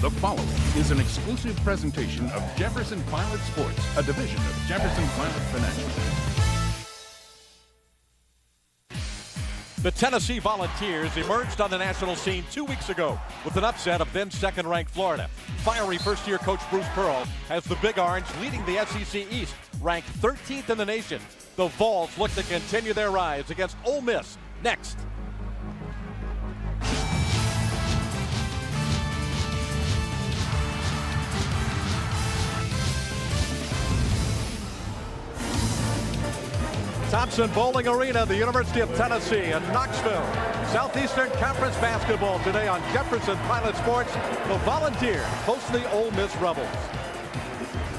The following is an exclusive presentation of Jefferson Pilot Sports, a division of Jefferson Pilot Financial. The Tennessee Volunteers emerged on the national scene 2 weeks ago with an upset of then second-ranked Florida. Fiery first-year coach Bruce Pearl has the Big Orange leading the SEC East, ranked 13th in the nation. The Vols look to continue their rise against Ole Miss next. Thompson-Boling Arena, the University of Tennessee in Knoxville. Southeastern Conference basketball today on Jefferson Pilot Sports. The Volunteers host the Ole Miss Rebels.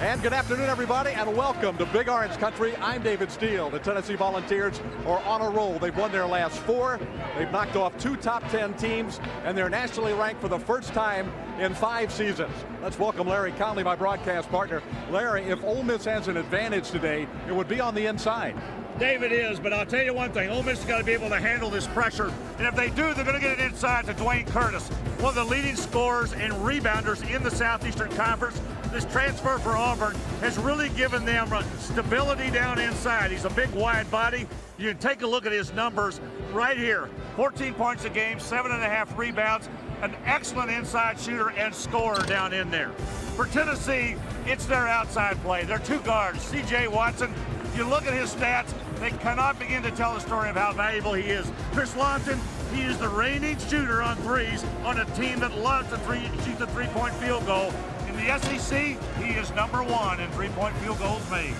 And good afternoon, everybody, and welcome to Big Orange Country. I'm David Steele. The Tennessee Volunteers are on a roll. They've won their last 4. They've knocked off 2 top 10 teams, and they're nationally ranked for the first time in 5 seasons. Let's welcome Larry Conley, my broadcast partner. Larry, if Ole Miss has an advantage today, it would be on the inside. David is, but I'll tell you one thing. Ole Miss has got to be able to handle this pressure. And if they do, they're going to get it inside to Dwayne Curtis, one of the leading scorers and rebounders in the Southeastern Conference. This transfer for Auburn has really given them stability down inside. He's a big, wide body. You can take a look at his numbers right here. 14 points a game, 7.5 rebounds, an excellent inside shooter and scorer down in there. For Tennessee, it's their outside play. Their 2 guards, C.J. Watson. If you look at his stats, they cannot begin to tell the story of how valuable he is. Chris Longton, he is the reigning shooter on threes on a team that loves to shoot the three-point field goal. In the SEC, he is number 1 in three-point field goals made.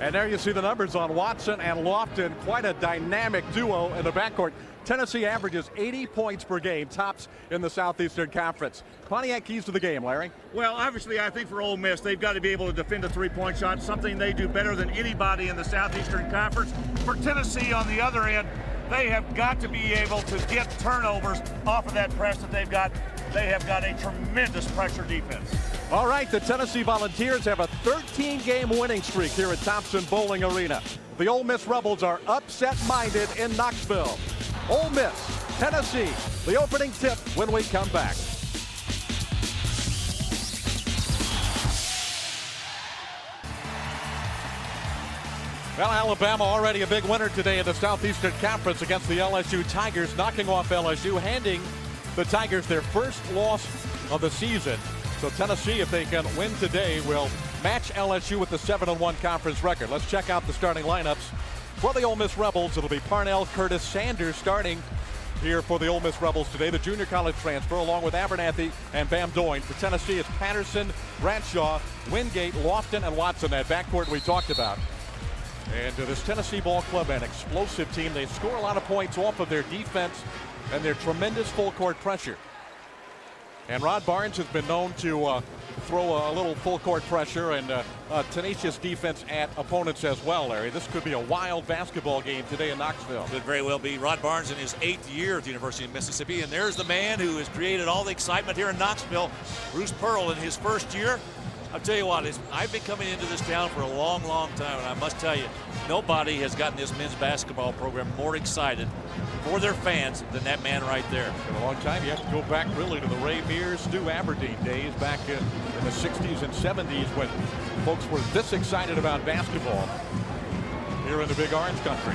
And there you see the numbers on Watson and Lofton. Quite a dynamic duo in the backcourt. Tennessee averages 80 points per game, tops in the Southeastern Conference. Pontiac keys to the game, Larry. Well, obviously, I think for Ole Miss, they've got to be able to defend a three-point shot, something they do better than anybody in the Southeastern Conference. For Tennessee, on the other end, they have got to be able to get turnovers off of that press that they've got. They have got a tremendous pressure defense. All right, the Tennessee Volunteers have a 13-game winning streak here at Thompson-Boling Arena. The Ole Miss Rebels are upset-minded in Knoxville. Ole Miss, Tennessee, the opening tip when we come back. Well, Alabama already a big winner today in the Southeastern Conference against the LSU Tigers, knocking off LSU, handing the Tigers their first loss of the season. So Tennessee, if they can win today, will match LSU with the 7-1 conference record. Let's check out the starting lineups for the Ole Miss Rebels. It'll be Parnell, Curtis, Sanders starting here for the Ole Miss Rebels today. The junior college transfer, along with Abernathy and Bam Doyne. For Tennessee, it's Patterson, Bradshaw, Wingate, Lofton, and Watson. That backcourt we talked about. And this Tennessee ball club, an explosive team. They score a lot of points off of their defense and their tremendous full court pressure. And Rod Barnes has been known to throw a little full court pressure and tenacious defense at opponents as well, Larry. This could be a wild basketball game today in Knoxville. Could very well be. Rod Barnes in his 8th year at the University of Mississippi. And there's the man who has created all the excitement here in Knoxville, Bruce Pearl, in his first year. I'll tell you what, I've been coming into this town for a long, long time, and I must tell you, nobody has gotten this men's basketball program more excited for their fans than that man right there. For a long time, you have to go back really to the Ray Mears, Stu Aberdeen days back in the 60s and 70s when folks were this excited about basketball here in the Big Orange Country.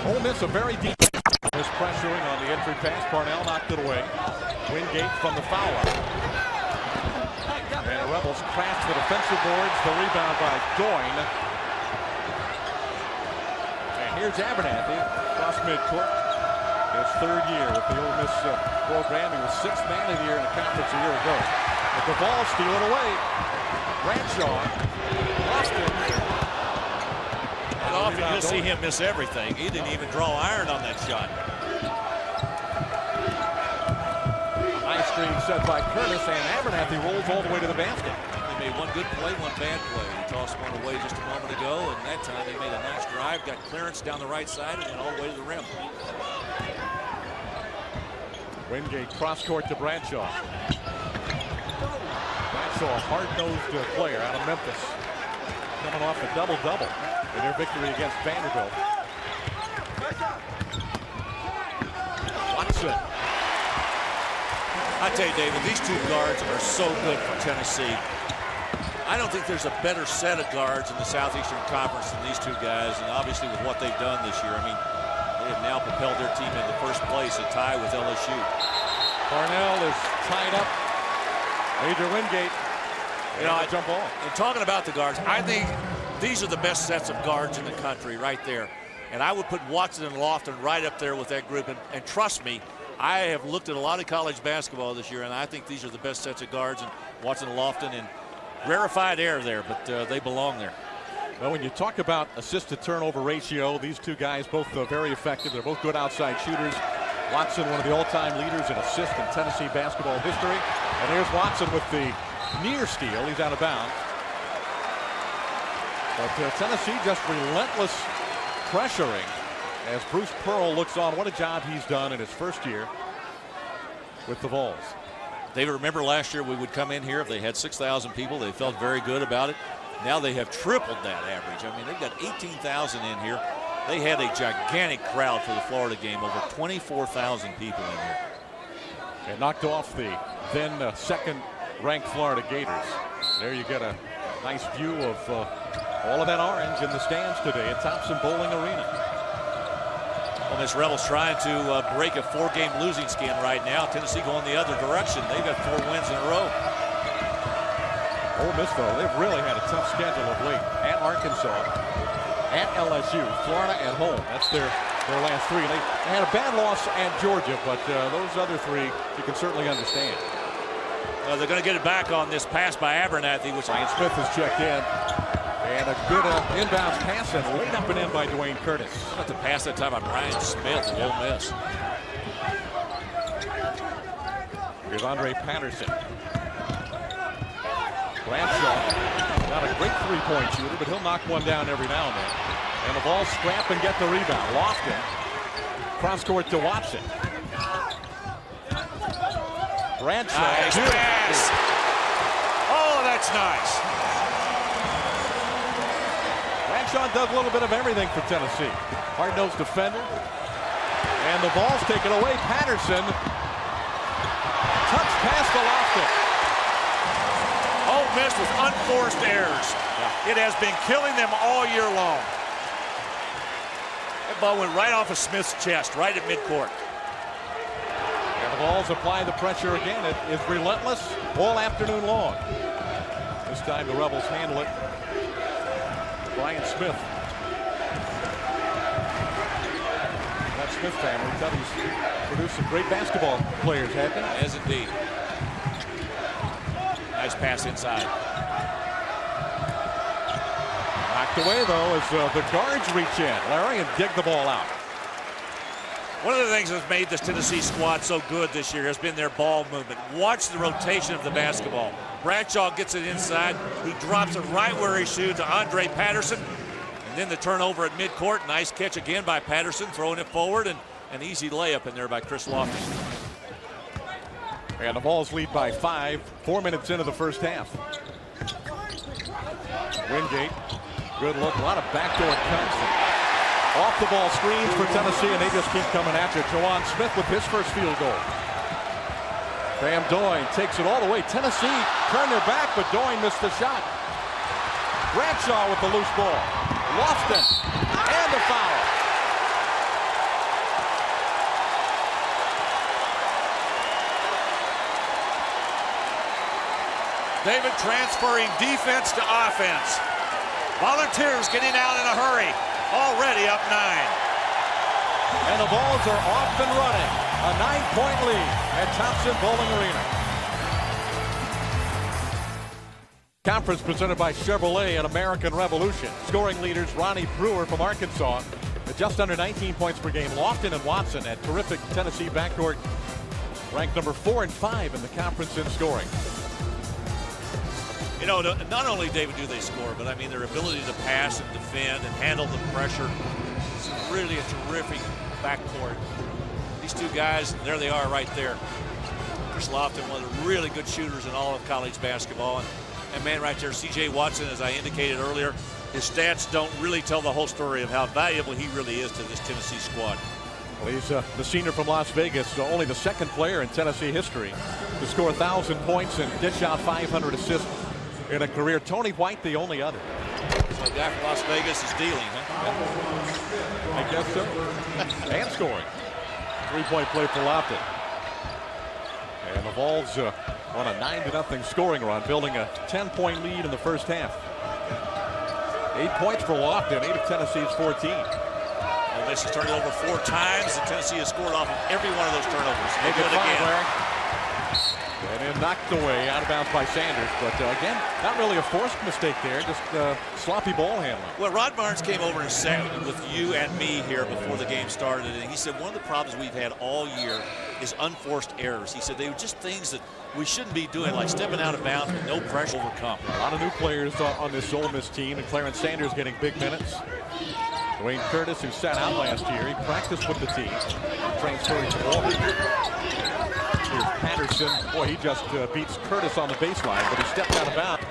Ole Miss a very deep is pressuring on the entry pass. Parnell knocked it away. Wingate from the foul line. And the Rebels crash the defensive boards. The rebound by Doyne. And here's Abernathy across midcourt. His 3rd year with the Ole Miss program. He was 6th man of the year in the conference a year ago. But the ball steal it away. Bradshaw. Austin. And often you'll see him miss everything. He didn't even draw iron on that shot. Nice screen set by Curtis, and Abernathy rolls all the way to the basket. They made one good play, one bad play. He tossed one away just a moment ago, and that time they made a nice drive, got clearance down the right side, and then all the way to the rim. Wingate cross-court to Bradshaw. Bradshaw, a hard-nosed player out of Memphis, coming off a double-double in their victory against Vanderbilt. Watson. I tell you, David, these two guards are so good for Tennessee. I don't think there's a better set of guards in the Southeastern Conference than these two guys, and obviously with what they've done this year, I mean, they have now propelled their team into first place, a tie with LSU. Parnell is tied up. Major Wingate, jump ball. And talking about the guards, I think these are the best sets of guards in the country right there. And I would put Watson and Lofton right up there with that group. And trust me, I have looked at a lot of college basketball this year, and I think these are the best sets of guards. And Watson and Lofton, and rarefied air there, but they belong there. Well, when you talk about assist-to-turnover ratio, these two guys both very effective. They're both good outside shooters. Watson, one of the all-time leaders in assists in Tennessee basketball history. And here's Watson with the near steal. He's out of bounds. But Tennessee just relentless pressuring as Bruce Pearl looks on. What a job he's done in his first year with the Vols. David, remember last year we would come in here if they had 6,000 people. They felt very good about it. Now they have tripled that average. I mean, they've got 18,000 in here. They had a gigantic crowd for the Florida game, over 24,000 people in here. And knocked off the then second-ranked Florida Gators. There you get a nice view of all of that orange in the stands today at Thompson Bowling Arena. Well, Miss Rebels trying to break a 4-game losing skin right now. Tennessee going the other direction. They've got 4 wins in a row. Ole Miss, though, they've really had a tough schedule of late. At Arkansas, at LSU, Florida at home. That's their last 3. They had a bad loss at Georgia, but those other 3 you can certainly understand. They're going to get it back on this pass by Abernathy, which Ryan Smith has checked in. And a good inbounds pass and laid up and in by Dwayne Curtis. About to pass that time on Ryan Smith of Ole Miss. Here's Andre Patterson. Bradshaw, not a great three-point shooter, but he'll knock one down every now and then. And the ball scrap and get the rebound. Lofton, cross court to Watson. Bradshaw. Nice pass. Oh, that's nice. Bradshaw does a little bit of everything for Tennessee. Hard-nosed defender. And the ball's taken away. Patterson. Touch pass to Lofton. Ole Miss with unforced errors. It has been killing them all year long. That ball went right off of Smith's chest, right at midcourt. And the Vols apply the pressure again. It is relentless all afternoon long. This time the Rebels handle it. Brian Smith. That Smith family, Tubby's produced some great basketball players, haven't they? Yes, indeed. Nice pass inside. Knocked away, though, as the guards reach in. Larry, and dig the ball out. One of the things that's made this Tennessee squad so good this year has been their ball movement. Watch the rotation of the basketball. Bradshaw gets it inside. He drops it right where he shoots to Andre Patterson. And then the turnover at midcourt. Nice catch again by Patterson, throwing it forward, and an easy layup in there by Chris Lofton. And the Vols lead by 5, 4 minutes into the first half. Wingate, good look, a lot of backdoor cuts. Off the ball screens for Tennessee, and they just keep coming after it. Jawan Smith with his first field goal. Bam Doyne takes it all the way. Tennessee turned their back, but Doyne missed the shot. Bradshaw with the loose ball. Lofton, and the foul. David transferring defense to offense. Volunteers getting out in a hurry. Already up 9. And the Vols are off and running. A 9-point lead at Thompson Bowling Arena. Conference presented by Chevrolet and American Revolution. Scoring leaders Ronnie Brewer from Arkansas at just under 19 points per game. Lofton and Watson at terrific Tennessee backcourt. Ranked number 4 and 5 in the conference in scoring. You know, not only, David, do they score, but I mean their ability to pass and defend and handle the pressure. It's really a terrific backcourt. These two guys, there they are right there. Chris Lofton, one of the really good shooters in all of college basketball. And man right there, C.J. Watson, as I indicated earlier, his stats don't really tell the whole story of how valuable he really is to this Tennessee squad. Well, he's the senior from Las Vegas, so only the second player in Tennessee history to score 1,000 points and dish out 500 assists in a career. Tony White, the only other. So the guy from Las Vegas is dealing, huh? I guess so. And scoring. 3-point play for Lofton. And the Vols on a 9-0 scoring run, building a 10-point lead in the first half. 8 points for Lofton, 8 of Tennessee's 14. Ole Miss has turned it over 4 times, and Tennessee has scored off of every one of those turnovers. They do it again. And then knocked away, out of bounds by Sanders. But again, not really a forced mistake there, just sloppy ball handling. Well, Rod Barnes came over and sat with you and me here before the game started, and he said one of the problems we've had all year is unforced errors. He said they were just things that we shouldn't be doing, like stepping out of bounds with no pressure overcome. A lot of new players on this Ole Miss team, and Clarence Sanders getting big minutes. Dwayne Curtis, who sat out last year, he practiced with the team, transferring to Auburn. Here's Patterson. Boy, he just beats Curtis on the baseline, but he stepped out of bounds.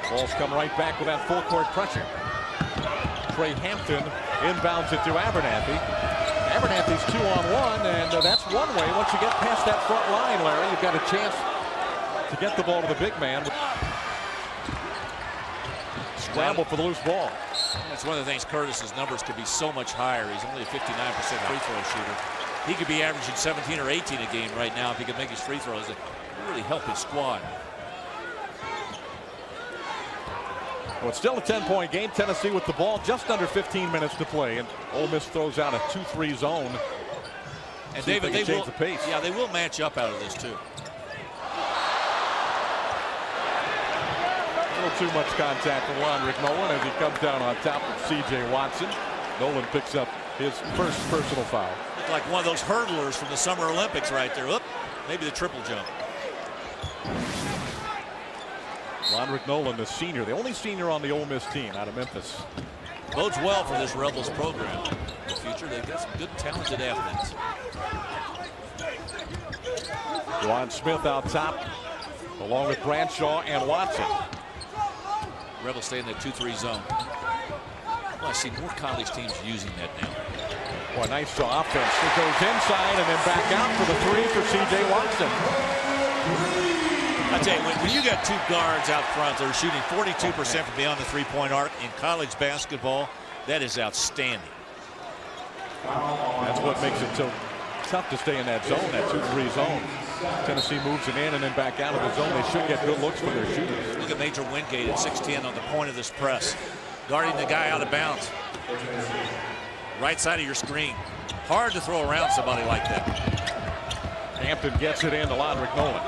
Balls come right back with that full court pressure. Trey Hampton inbounds it to Abernathy. Abernathy's 2-on-1, and that's one way. Once you get past that front line, Larry, you've got a chance to get the ball to the big man. Scramble for the loose ball. That's one of the things. Curtis's numbers could be so much higher. He's only a 59% free throw shooter. He could be averaging 17 or 18 a game right now if he could make his free throws. It would really help his squad. Well, it's still a 10-point game. Tennessee with the ball, just under 15 minutes to play, and Ole Miss throws out a 2-3 zone. And David, they will, the pace. Yeah, they will match up out of this too. A little too much contact for Roderick Nolan as he comes down on top of C.J. Watson. Nolan picks up his first personal foul. Looked like one of those hurdlers from the Summer Olympics right there. Oop, maybe the triple jump. Roderick Nolan, the senior, the only senior on the Ole Miss team out of Memphis. Bodes well for this Rebels program in the future. They've got some good, talented athletes. Juwan Smith out top, along with Bradshaw and Watson. Rebels stay in that 2-3 zone. Well, I see more college teams using that now. Boy, nice offense. It goes inside and then back out for the 3 for C.J. Watson. I tell you, when you got 2 guards out front that are shooting 42% from beyond the 3-point arc in college basketball, that is outstanding. That's what makes it so tough to stay in that zone, that 2-3 zone. Tennessee moves it in and then back out of the zone. They should get good looks from their shooters. Look at Major Wingate at 6'10" on the point of this press, guarding the guy out of bounds. Right side of your screen. Hard to throw around somebody like that. Hampton gets it in to Roderick Nolan.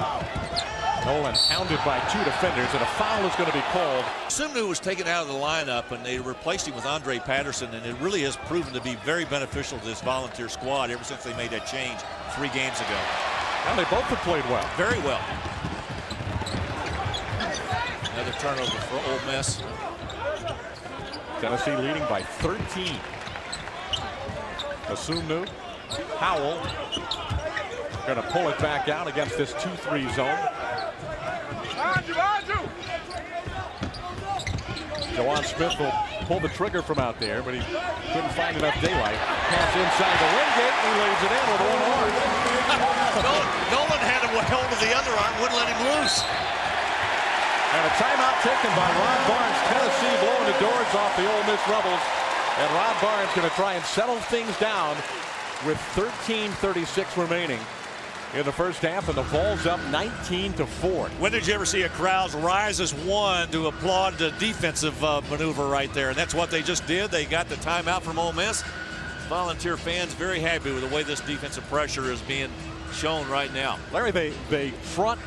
Nolan hounded by 2 defenders, and a foul is going to be called. Sumnu was taken out of the lineup, and they replaced him with Andre Patterson, and it really has proven to be very beneficial to this Volunteer squad ever since they made that change 3 games ago. Well, they both have played well. Very well. Another turnover for Ole Miss. Tennessee leading by 13. Sumnu, Howell going to pull it back out against this 2-3 zone. Juwan Smith will pull the trigger from out there, but he couldn't find enough daylight. Pass inside the Wingate. He lays it in with one arm. Nolan had him held with the other arm, wouldn't let him loose. And a timeout taken by Rod Barnes. Tennessee blowing the doors off the Ole Miss Rebels. And Rod Barnes going to try and settle things down with 13:36 remaining in the first half, and the Vols up 19-4. When did you ever see a crowd rise as one to applaud the defensive maneuver right there? And that's what they just did. They got the timeout from Ole Miss. Volunteer fans very happy with the way this defensive pressure is being shown right now. Larry, they front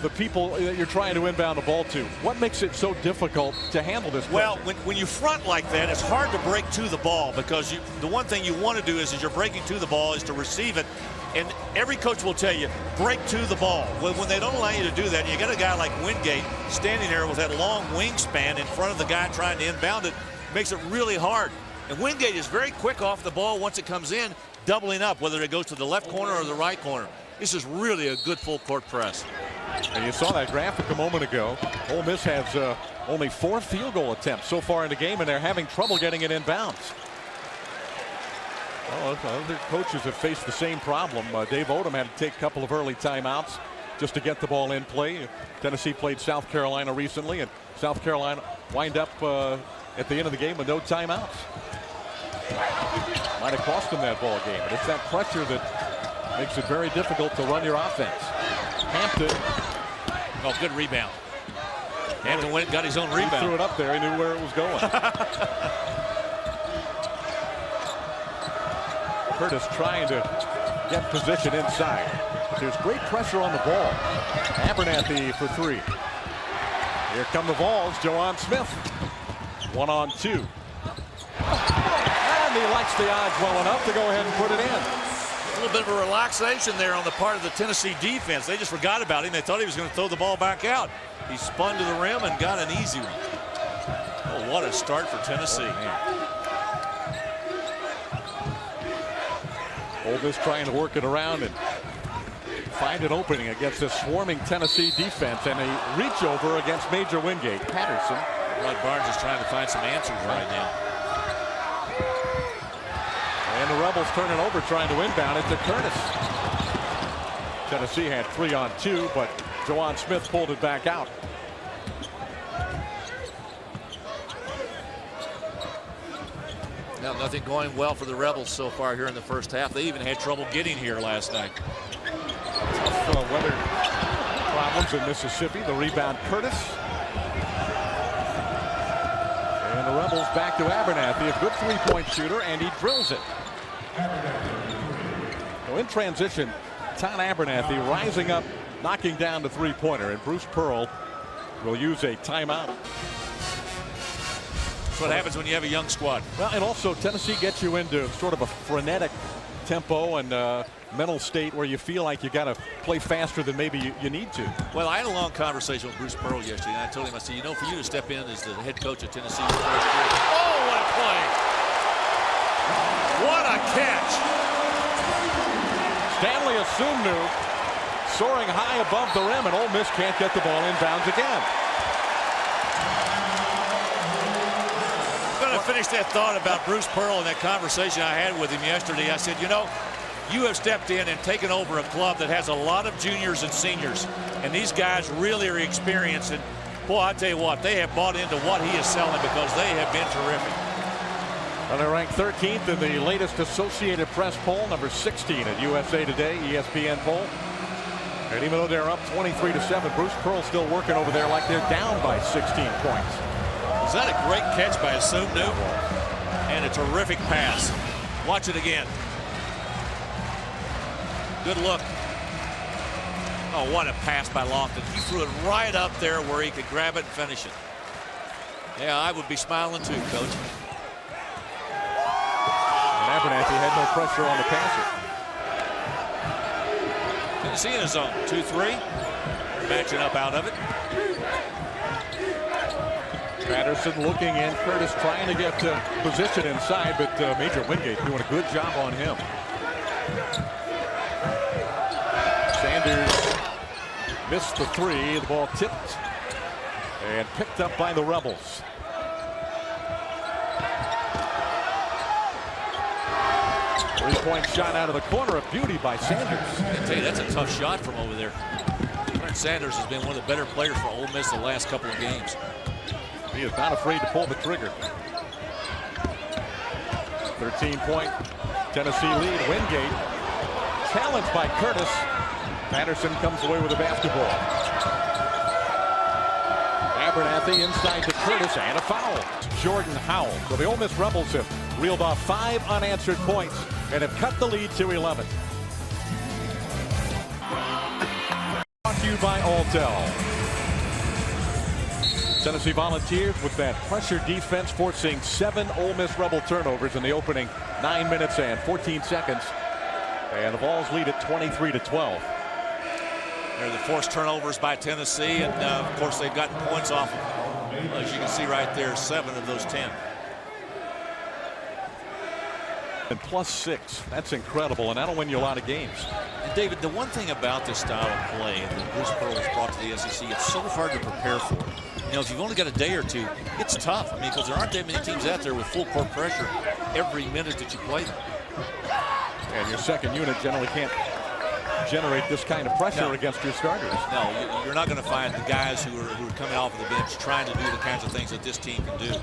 the people that you're trying to inbound the ball to. What makes it so difficult to handle this pressure? Well, when you front like that, it's hard to break to the ball, because the one thing you want to do is, as you're breaking to the ball, is to receive it. And every coach will tell you, break to the ball. Well, when they don't allow you to do that, you got a guy like Wingate standing there with that long wingspan in front of the guy trying to inbound it, makes it really hard. And Wingate is very quick off the ball once it comes in, doubling up, whether it goes to the left corner or the right corner. This is really a good full court press. And you saw that graphic a moment ago. Ole Miss has only 4 field goal attempts so far in the game, and they're having trouble getting it inbounds. Well, other coaches have faced the same problem. Dave Odom had to take a couple of early timeouts just to get the ball in play. Tennessee played South Carolina recently, and South Carolina wind up at the end of the game with no timeouts. Might have cost them that ball game, but it's that pressure that makes it very difficult to run your offense. Hampton. Oh, good rebound. Hampton went and got his own rebound. He threw it up there. He knew where it was going. Curtis trying to get position inside. There's great pressure on the ball. Abernathy for three. Here come the Vols. Joan Smith. 1-on-2. And he likes the odds well enough to go ahead and put it in. A little bit of a relaxation there on the part of the Tennessee defense. They just forgot about him. They thought he was going to throw the ball back out. He spun to the rim and got an easy one. Oh, what a start for Tennessee. Ole Miss trying to work it around and find an opening against this swarming Tennessee defense, and a reach over against Major Wingate. Patterson. Rod Barnes is trying to find some answers right now. And the Rebels turning over, trying to inbound it to Curtis. Tennessee had 3-on-2, but Joan Smith pulled it back out. Now, nothing going well for the Rebels so far here in the first half. They even had trouble getting here last night. Tough weather problems in Mississippi. The rebound, Curtis. And the Rebels back to Abernathy, a good three-point shooter, and he drills it. So in transition, Todd Abernathy rising up, knocking down the three-pointer, and Bruce Pearl will use a timeout. That's what happens when you have a young squad. Well, and also Tennessee gets you into sort of a frenetic tempo and mental state where you feel like you got to play faster than maybe you need to. Well, I had a long conversation with Bruce Pearl yesterday, and I told him, I said, you know, for you to step in as the head coach of Tennessee, oh, what a play! What a catch! Stanley Asumnu soaring high above the rim, and Ole Miss can't get the ball inbounds again. I'm going to finish that thought about Bruce Pearl and that conversation I had with him yesterday. I said, you know, you have stepped in and taken over a club that has a lot of juniors and seniors, and these guys really are experienced. And boy, I tell you what, they have bought into what he is selling because they have been terrific. Well, they're ranked 13th in the latest Associated Press poll, number 16 at USA Today, ESPN poll. And even though they're up 23-7, Bruce Pearl's still working over there like they're down by 16 points. Was that a great catch by Asumnu? And a terrific pass. Watch it again. Good look. Oh, what a pass by Lofton. He threw it right up there where he could grab it and finish it. Yeah, I would be smiling too, Coach. And Abernathy had no pressure on the passer. Tennessee in his zone. 2-3. Matching up out of it. Patterson looking in. Curtis trying to get position inside, but Major Wingate doing a good job on him. Sanders missed the three. The ball tipped and picked up by the Rebels. Three-point shot out of the corner. A beauty by Sanders. I tell you, that's a tough shot from over there. Trent Sanders has been one of the better players for Ole Miss the last couple of games. He is not afraid to pull the trigger. 13-point Tennessee lead. Wingate challenged by Curtis. Patterson comes away with the basketball. Abernathy inside to Curtis, and a foul. Jordan Howell. So the Ole Miss Rebels have reeled off 5 unanswered points and have cut the lead to 11. Brought to you by Altel. Tennessee Volunteers with that pressure defense, forcing 7 Ole Miss Rebel turnovers in the opening 9 minutes and 14 seconds. And the Vols lead at 23-12. They're the forced turnovers by Tennessee, and of course they've gotten points off of, well, as you can see right there, 7 of those 10. And +6, that's incredible, and that'll win you a lot of games. And David, the one thing about this style of play that Bruce Pearl has brought to the SEC, it's so hard to prepare for. You know, if you've only got a day or two, it's tough. I mean, because there aren't that many teams out there with full court pressure every minute that you play them. And your second unit generally can't generate this kind of pressure against your starters. No, you're not going to find the guys who are coming off of the bench trying to do the kinds of things that this team can do.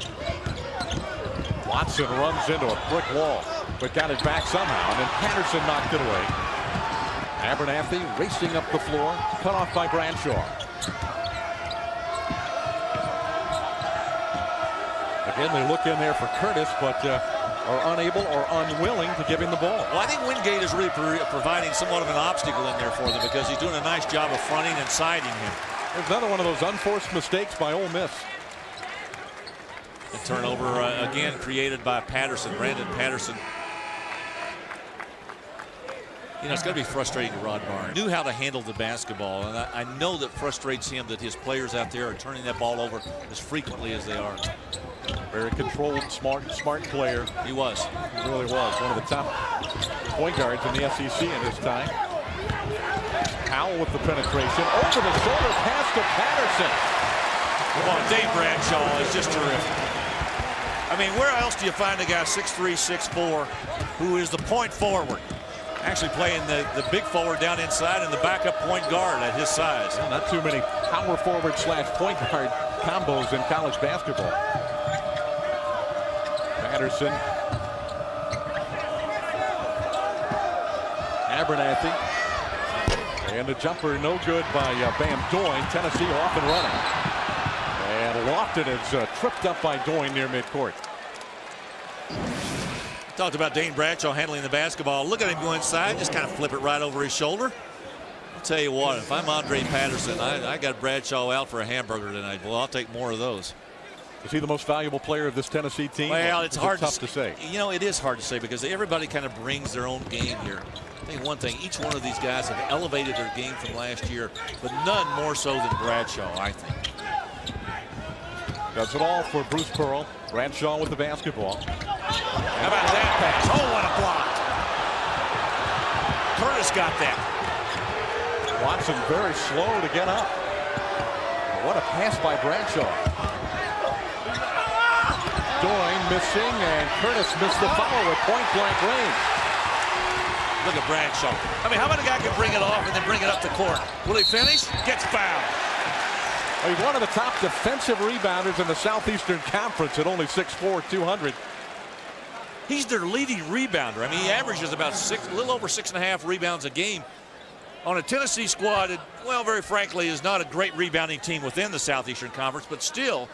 Watson runs into a brick wall, but got it back somehow, and then Patterson knocked it away. Abernathy racing up the floor, cut off by Bradshaw. Again, they look in there for Curtis, but are unable or unwilling to give him the ball. Well, I think Wingate is really providing somewhat of an obstacle in there for them because he's doing a nice job of fronting and siding him. There's another one of those unforced mistakes by Ole Miss. The turnover again created by Patterson, Brandon Patterson. You know, it's got to be frustrating to Rod Barnes. Knew how to handle the basketball, and I know that frustrates him that his players out there are turning that ball over as frequently as they are. Very controlled, smart player. He was. He really was one of the top point guards in the SEC in his time. Powell with the penetration. Over the shoulder pass to Patterson. Come on, Dave Bradshaw is just terrific. I mean, where else do you find a guy 6'3", 6'4", who is the point forward? Actually playing the big forward down inside and the backup point guard at his size. Well, not too many power forward / point guard combos in college basketball. Patterson. Abernathy. And the jumper no good by Bam Doyne. Tennessee off and running. And Lofton is tripped up by Doyne near midcourt. Talked about Dane Bradshaw handling the basketball. Look at him go inside, just kind of flip it right over his shoulder. I'll tell you what, if I'm Andre Patterson, I got Bradshaw out for a hamburger tonight. Well, I'll take more of those. Is he the most valuable player of this Tennessee team? Well, it's hard tough to say. You know, it is hard to say because everybody kind of brings their own game here. I think one thing, each one of these guys have elevated their game from last year, but none more so than Bradshaw, I think. Does it all for Bruce Pearl. Bradshaw with the basketball. How about that pass? Oh, what a block. Curtis got that. Watson very slow to get up. What a pass by Bradshaw. Doyne missing, and Curtis missed the foul at point-blank range. Look at Bradshaw. I mean, how about a guy can bring it off and then bring it up the court? Will he finish? Gets fouled. Well, he's one of the top defensive rebounders in the Southeastern Conference at only 6'4", 200. He's their leading rebounder. I mean, he averages about a little over 6.5 rebounds a game. On a Tennessee squad that, well, very frankly, is not a great rebounding team within the Southeastern Conference, but still,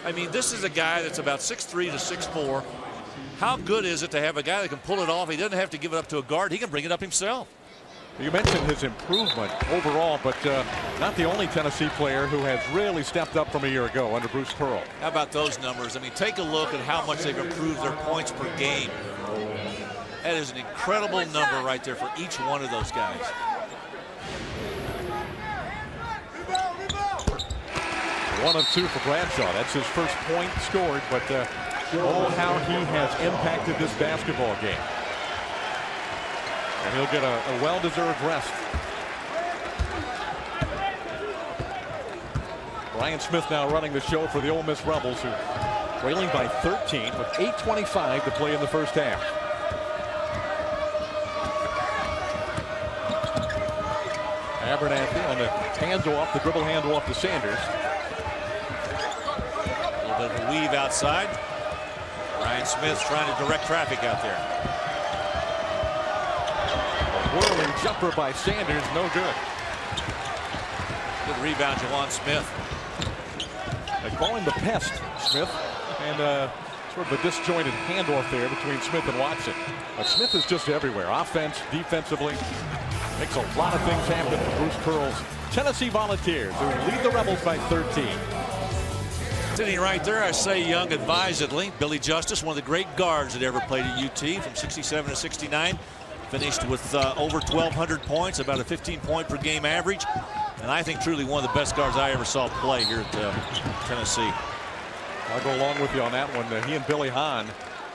I mean, this is a guy that's about 6'3" to 6'4". How good is it to have a guy that can pull it off? He doesn't have to give it up to a guard. He can bring it up himself. You mentioned his improvement overall, but not the only Tennessee player who has really stepped up from a year ago under Bruce Pearl. How about those numbers? I mean, take a look at how much they've improved their points per game. That is an incredible number right there for each one of those guys. One of two for Bradshaw. That's his first point scored, but oh, how he has impacted this basketball game. And he'll get a well-deserved rest. Brian Smith now running the show for the Ole Miss Rebels, who are trailing by 13 with 8:25 to play in the first half. Abernathy on the handoff, the dribble handoff to Sanders. A little bit of a weave outside. Brian Smith trying to direct traffic out there. Whirling jumper by Sanders, no good. Good rebound, Jawan Smith. They call him the pest, Smith, and sort of a disjointed handoff there between Smith and Watson. But Smith is just everywhere, offense, defensively. Makes a lot of things happen for Bruce Pearl's Tennessee Volunteers, who lead the Rebels by 13. Sitting right there, I say young advisedly. Billy Justice, one of the great guards that ever played at UT from 67 to 69. Finished with over 1,200 points, about a 15-point per game average. And I think truly one of the best guards I ever saw play here at Tennessee. I'll go along with you on that one. He and Billy Hahn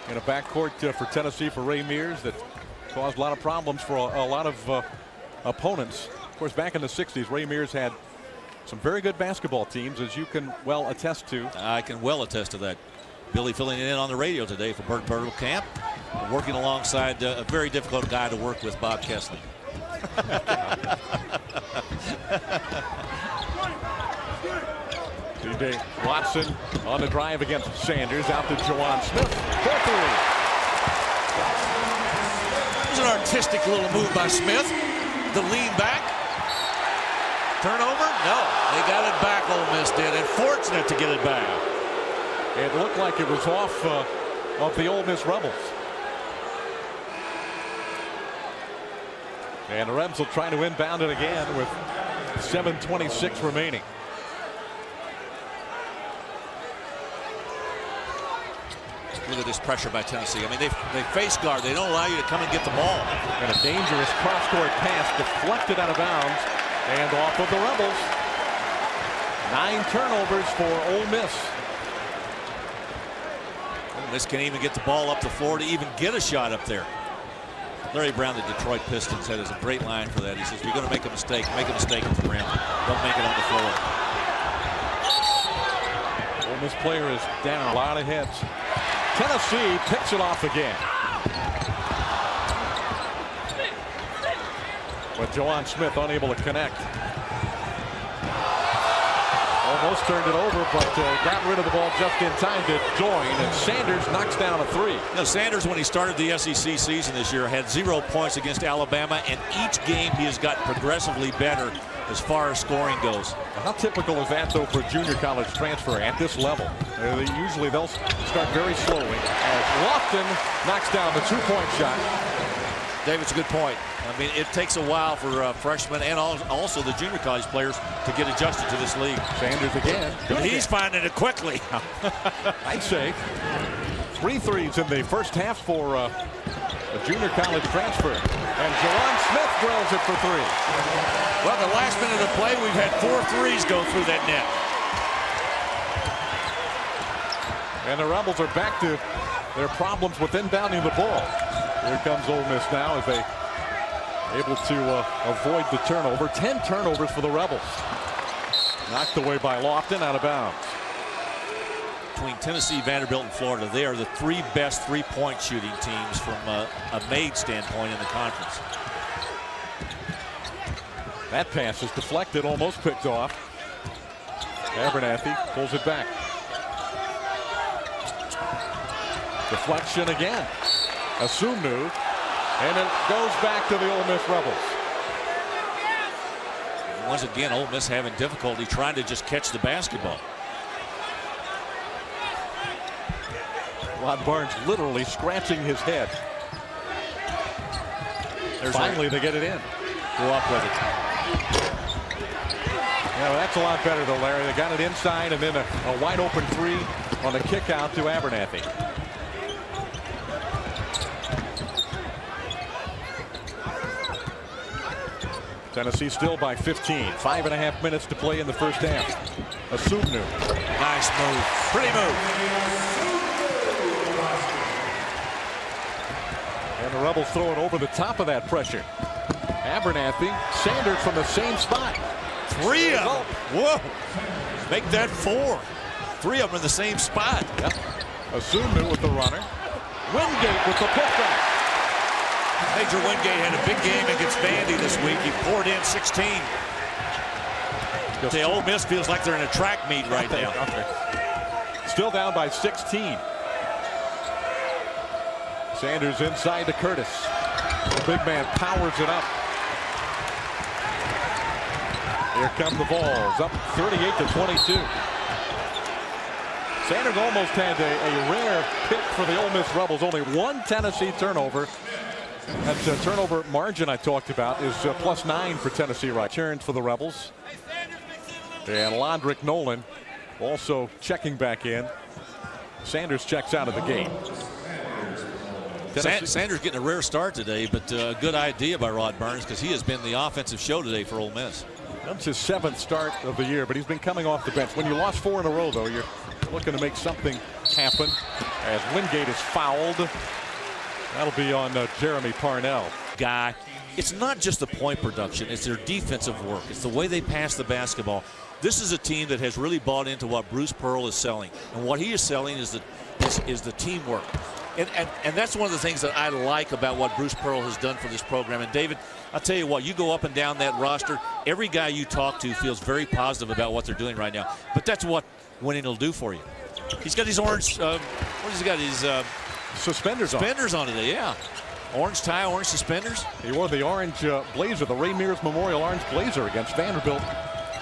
in a backcourt for Tennessee for Ray Mears that caused a lot of problems for a lot of opponents. Of course, back in the 60s, Ray Mears had some very good basketball teams, as you can well attest to. I can well attest to that. Billy filling in on the radio today for Bert Bertelkamp. working alongside a very difficult guy to work with, Bob Kessling. T.J. Watson on the drive against Sanders, out to Juwan Smith. 4-3. It was an artistic little move by Smith. The lean back. Turnover? No. They got it back, Ole Miss did, and fortunate to get it back. It looked like it was off the Ole Miss Rebels. And the Rebs will try to inbound it again with 7:26 remaining. Look at this pressure by Tennessee. I mean, they face guard. They don't allow you to come and get the ball. And a dangerous cross-court pass deflected out of bounds and off of the Rebels. 9 turnovers for Ole Miss. Ole Miss can't even get the ball up the floor to even get a shot up there. Larry Brown, the Detroit Pistons, said is a great line for that. He says, if you're going to make a mistake at the rim. Don't make it on the floor. Ole Miss player is down. A lot of hits. Tennessee picks it off again. But Juwan Smith unable to connect. Almost turned it over, but got rid of the ball just in time to join. And Sanders knocks down a 3. Now, Sanders, when he started the SEC season this year, had 0 points against Alabama, and each game he has gotten progressively better as far as scoring goes. How typical is that, though, for a junior college transfer at this level? Usually they'll start very slowly. As Lofton knocks down the 2-point shot. David's a good point. I mean, it takes a while for freshmen and also the junior college players to get adjusted to this league. Sanders again. But he's finding it quickly. I'd say 3 threes in the first half for a junior college transfer. And Juwan Smith drills it for 3. Well, the last minute of play, we've had 4 threes go through that net. And the Rebels are back to their problems with inbounding the ball. Here comes Ole Miss now as they able to avoid the turnover. 10 turnovers for the Rebels. Knocked away by Lofton, out of bounds. Between Tennessee, Vanderbilt, and Florida, they are the 3 best 3-point shooting teams from a made standpoint in the conference. That pass is deflected, almost picked off. Abernathy pulls it back. Deflection again. Asumnu, and it goes back to the Ole Miss Rebels. Once again, Ole Miss having difficulty trying to just catch the basketball. Rod Barnes literally scratching his head. Finally, they get it in. Go up with it. Yeah, that's a lot better though, Larry. They got it inside, and then a wide open 3 on the kick out to Abernathy. Tennessee still by 15. 5.5 minutes to play in the first half. Asumnu. Nice move. Pretty move. And the Rebels throw it over the top of that pressure. Abernathy. Sanders from the same spot. 3 of them. Whoa. Make that 4. 3 of them in the same spot. Yep. Asumnu with the runner. Wingate with the putback. Major Wingate had a big game against Vandy this week. He poured in 16. The Ole Miss feels like they're in a track meet right now. Still down by 16. Sanders inside to Curtis. The big man powers it up. Here come the balls. Up 38-22. Sanders almost had a rare pick for the Ole Miss Rebels. Only 1 Tennessee turnover. That turnover margin I talked about is +9 for Tennessee right. Turns for the Rebels. And Londrick Nolan also checking back in. Sanders checks out of the game. Sanders getting a rare start today, but a good idea by Rod Barnes because he has been the offensive show today for Ole Miss. That's his 7th start of the year, but he's been coming off the bench. When you lost 4 in a row, though, you're looking to make something happen as Wingate is fouled. That'll be on Jeremy Parnell. Guy, it's not just the point production, it's their defensive work. It's the way they pass the basketball. This is a team that has really bought into what Bruce Pearl is selling. And what he is selling is the teamwork. And that's one of the things that I like about what Bruce Pearl has done for this program. And David, I'll tell you what, you go up and down that roster, every guy you talk to feels very positive about what they're doing right now. But that's what winning will do for you. He's got these orange, what has he got? His Suspenders on today, yeah. Orange tie, orange suspenders. He wore the orange blazer, the Ray Mears Memorial orange blazer against Vanderbilt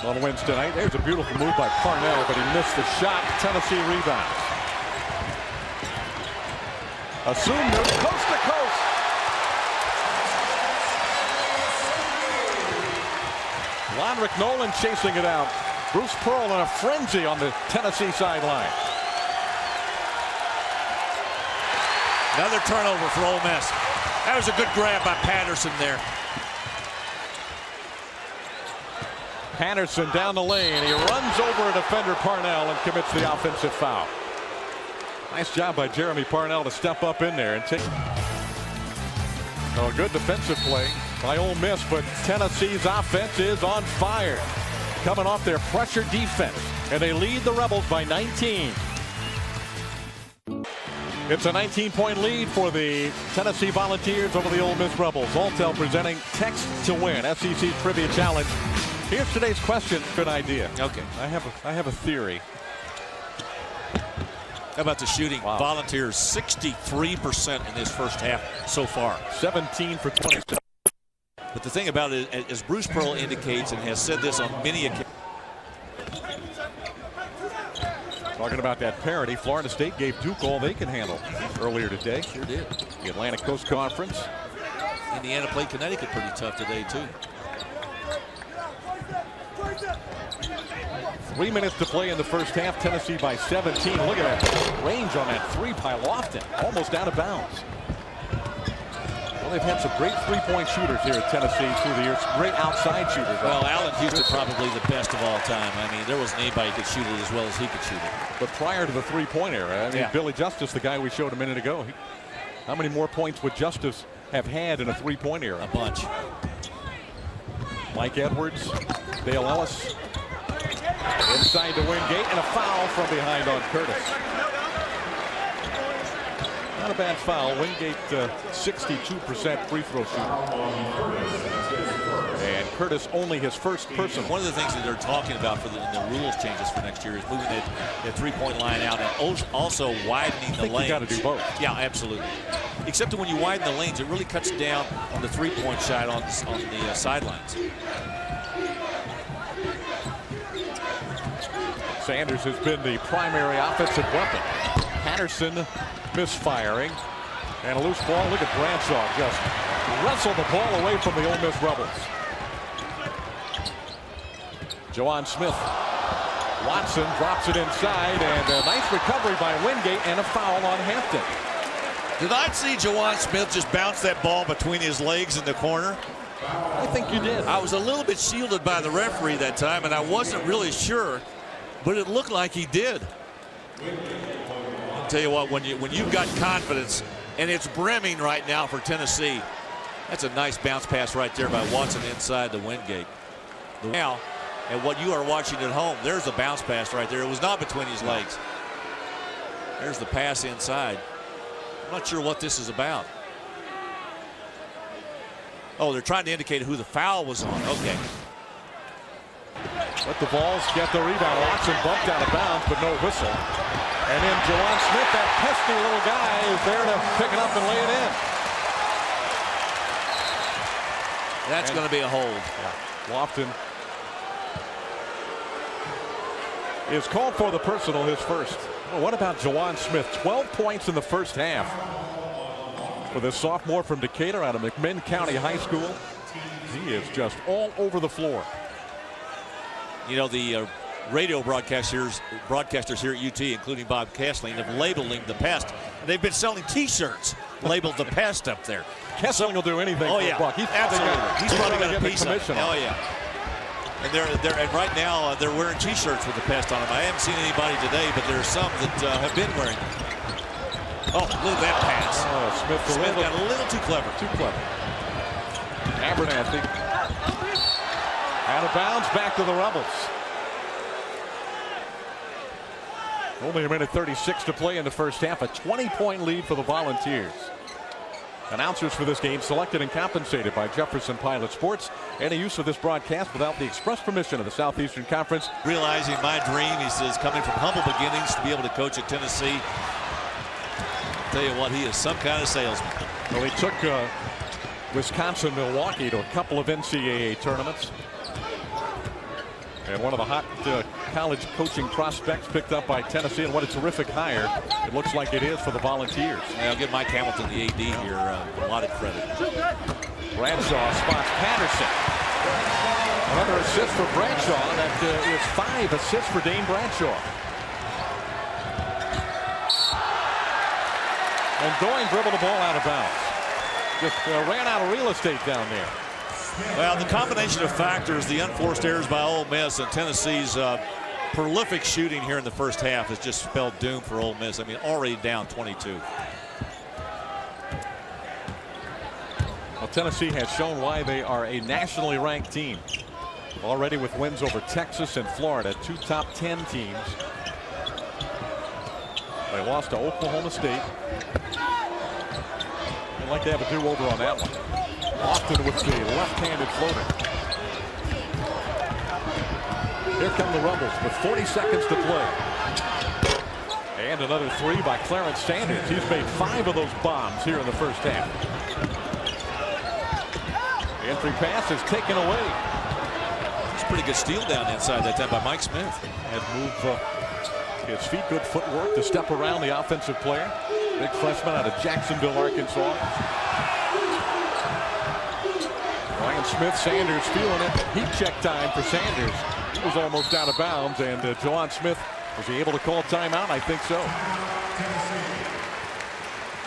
on Wednesday night. There's a beautiful move by Parnell, but he missed the shot. Tennessee rebounds. Assumed coast to coast. Lodrick Nolan chasing it out. Bruce Pearl in a frenzy on the Tennessee sideline. Another turnover for Ole Miss. That was a good grab by Patterson there. Patterson down the lane. He runs over a defender, Parnell, and commits the offensive foul. Nice job by Jeremy Parnell to step up in there and take. A good defensive play by Ole Miss, but Tennessee's offense is on fire. Coming off their pressure defense, and they lead the Rebels by 19. It's a 19-point lead for the Tennessee Volunteers over the Ole Miss Rebels. Alltel presenting Text to Win, SEC Trivia Challenge. Here's today's question. Good idea. Okay. I have a theory. How about the shooting? Wow. Volunteers 63% in this first half so far. 17 for 20. But the thing about it, as Bruce Pearl indicates and has said this on many occasions. Talking about that parity, Florida State gave Duke all they can handle earlier today. Sure did. The Atlantic Coast Conference. Indiana played Connecticut pretty tough today, too. 3 minutes to play in the first half. Tennessee by 17. Look at that range on that three by Lofton. Almost out of bounds. Well, they've had some great three-point shooters here at Tennessee through the years. Great outside shooters. Well, Allen Houston probably the best of all time. I mean, there wasn't anybody who could shoot it as well as he could shoot it. But prior to the three-point era, I mean, Billy Justice, the guy we showed a minute ago, how many more points would Justice have had in a three-point era? A bunch. Mike Edwards, Dale Ellis. Inside to Wingate, and a foul from behind on Curtis. Not a bad foul. Wingate 62% free throw shooter. And Curtis only his first person. One of the things that they're talking about for the rules changes for next year is moving the three-point line out and also widening the lanes. You got to do both. Yeah, absolutely. Except that when you widen the lanes, it really cuts down on the three-point shot on the sidelines. Sanders has been the primary offensive weapon. Patterson misfiring. And a loose ball. Look at Bradshaw just wrestle the ball away from the Ole Miss Rebels. Jawan Smith. Watson drops it inside, and a nice recovery by Wingate, and a foul on Hampton. Did I see Jawan Smith just bounce that ball between his legs in the corner? I think you did. I was a little bit shielded by the referee that time, and I wasn't really sure, but it looked like he did. I'll tell you what, when you've got confidence, and it's brimming right now for Tennessee, that's a nice bounce pass right there by Watson inside the Wingate. Now, and what you are watching at home, there's the bounce pass right there. It was not between his legs. There's the pass inside. I'm not sure what this is about. Oh, they're trying to indicate who the foul was on. Okay. Let the Vols get the rebound. Watson bumped out of bounds, but no whistle. And then Jawan Smith, that pesky little guy, is there to pick it up and lay it in. That's going to be a hold. Yeah. Lofton is called for the personal, his first. Well, what about Jawan Smith? 12 points in the first half for this sophomore from Decatur out of McMinn County High School. He is just all over the floor. You know, the radio broadcasters here at UT, including Bob Kessling, have labeled him the Pest. And they've been selling T-shirts labeled the Pest up there. Kessling will do anything for a buck. Absolutely. He's probably got a piece of it. Oh, yeah. And right now they're wearing T-shirts with the Pest on them. I haven't seen anybody today, but there are some that have been wearing them. Oh, look at that pass. Oh, Smith got a little too clever. Abernathy. Out of bounds, back to the Rebels. Only a minute 36 to play in the first half. A 20-point lead for the Volunteers. Announcers for this game selected and compensated by Jefferson Pilot Sports. Any use of this broadcast without the express permission of the Southeastern Conference. Realizing my dream, he says, coming from humble beginnings to be able to coach at Tennessee. Tell you what, he is some kind of salesman. Well, he took Wisconsin, Milwaukee to a couple of NCAA tournaments. And one of the hot college coaching prospects picked up by Tennessee, and what a terrific hire it looks like it is for the Volunteers. And I'll give Mike Hamilton, the AD here, a lot of credit. Bradshaw spots Patterson. Another assist for Bradshaw. That is 5 assists for Dane Bradshaw. And Doyne dribbled the ball out of bounds. Just ran out of real estate down there. Well, the combination of factors, the unforced errors by Ole Miss and Tennessee's prolific shooting here in the first half has just spelled doom for Ole Miss. I mean, already down 22. Well, Tennessee has shown why they are a nationally ranked team. Already with wins over Texas and Florida, 2 top 10 teams. They lost to Oklahoma State. They'd like to have a do-over on that one. Often with the left-handed floater. Here come the Rebels with 40 seconds to play. And another 3 by Clarence Sanders. He's made 5 of those bombs here in the first half. The entry pass is taken away. It's a pretty good steal down inside that time by Mike Smith. And move his feet, good footwork to step around the offensive player. Big freshman out of Jacksonville, Arkansas. Ryan Smith, Sanders feeling it. Heat check time for Sanders. He was almost out of bounds, and Jawan Smith, was he able to call timeout? I think so.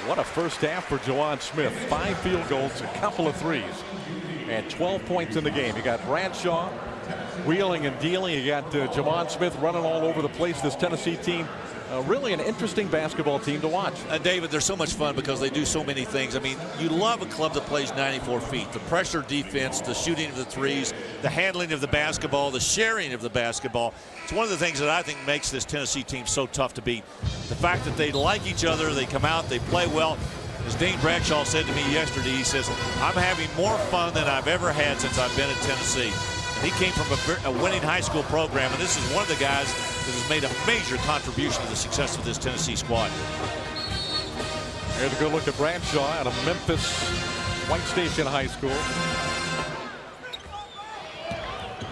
What a first half for Jawan Smith. 5 field goals, a couple of threes, and 12 points in the game. You got Bradshaw wheeling and dealing. You got Jawan Smith running all over the place. This Tennessee team, really an interesting basketball team to watch. David, they're so much fun because they do so many things. I mean, you love a club that plays 94 feet. The pressure defense, the shooting of the threes, the handling of the basketball, the sharing of the basketball. It's one of the things that I think makes this Tennessee team so tough to beat. The fact that they like each other, they come out, they play well. As Dane Bradshaw said to me yesterday, he says, I'm having more fun than I've ever had since I've been at Tennessee. He came from a winning high school program, and this is one of the guys that has made a major contribution to the success of this Tennessee squad. Here's a good look at Bradshaw out of Memphis White Station High School.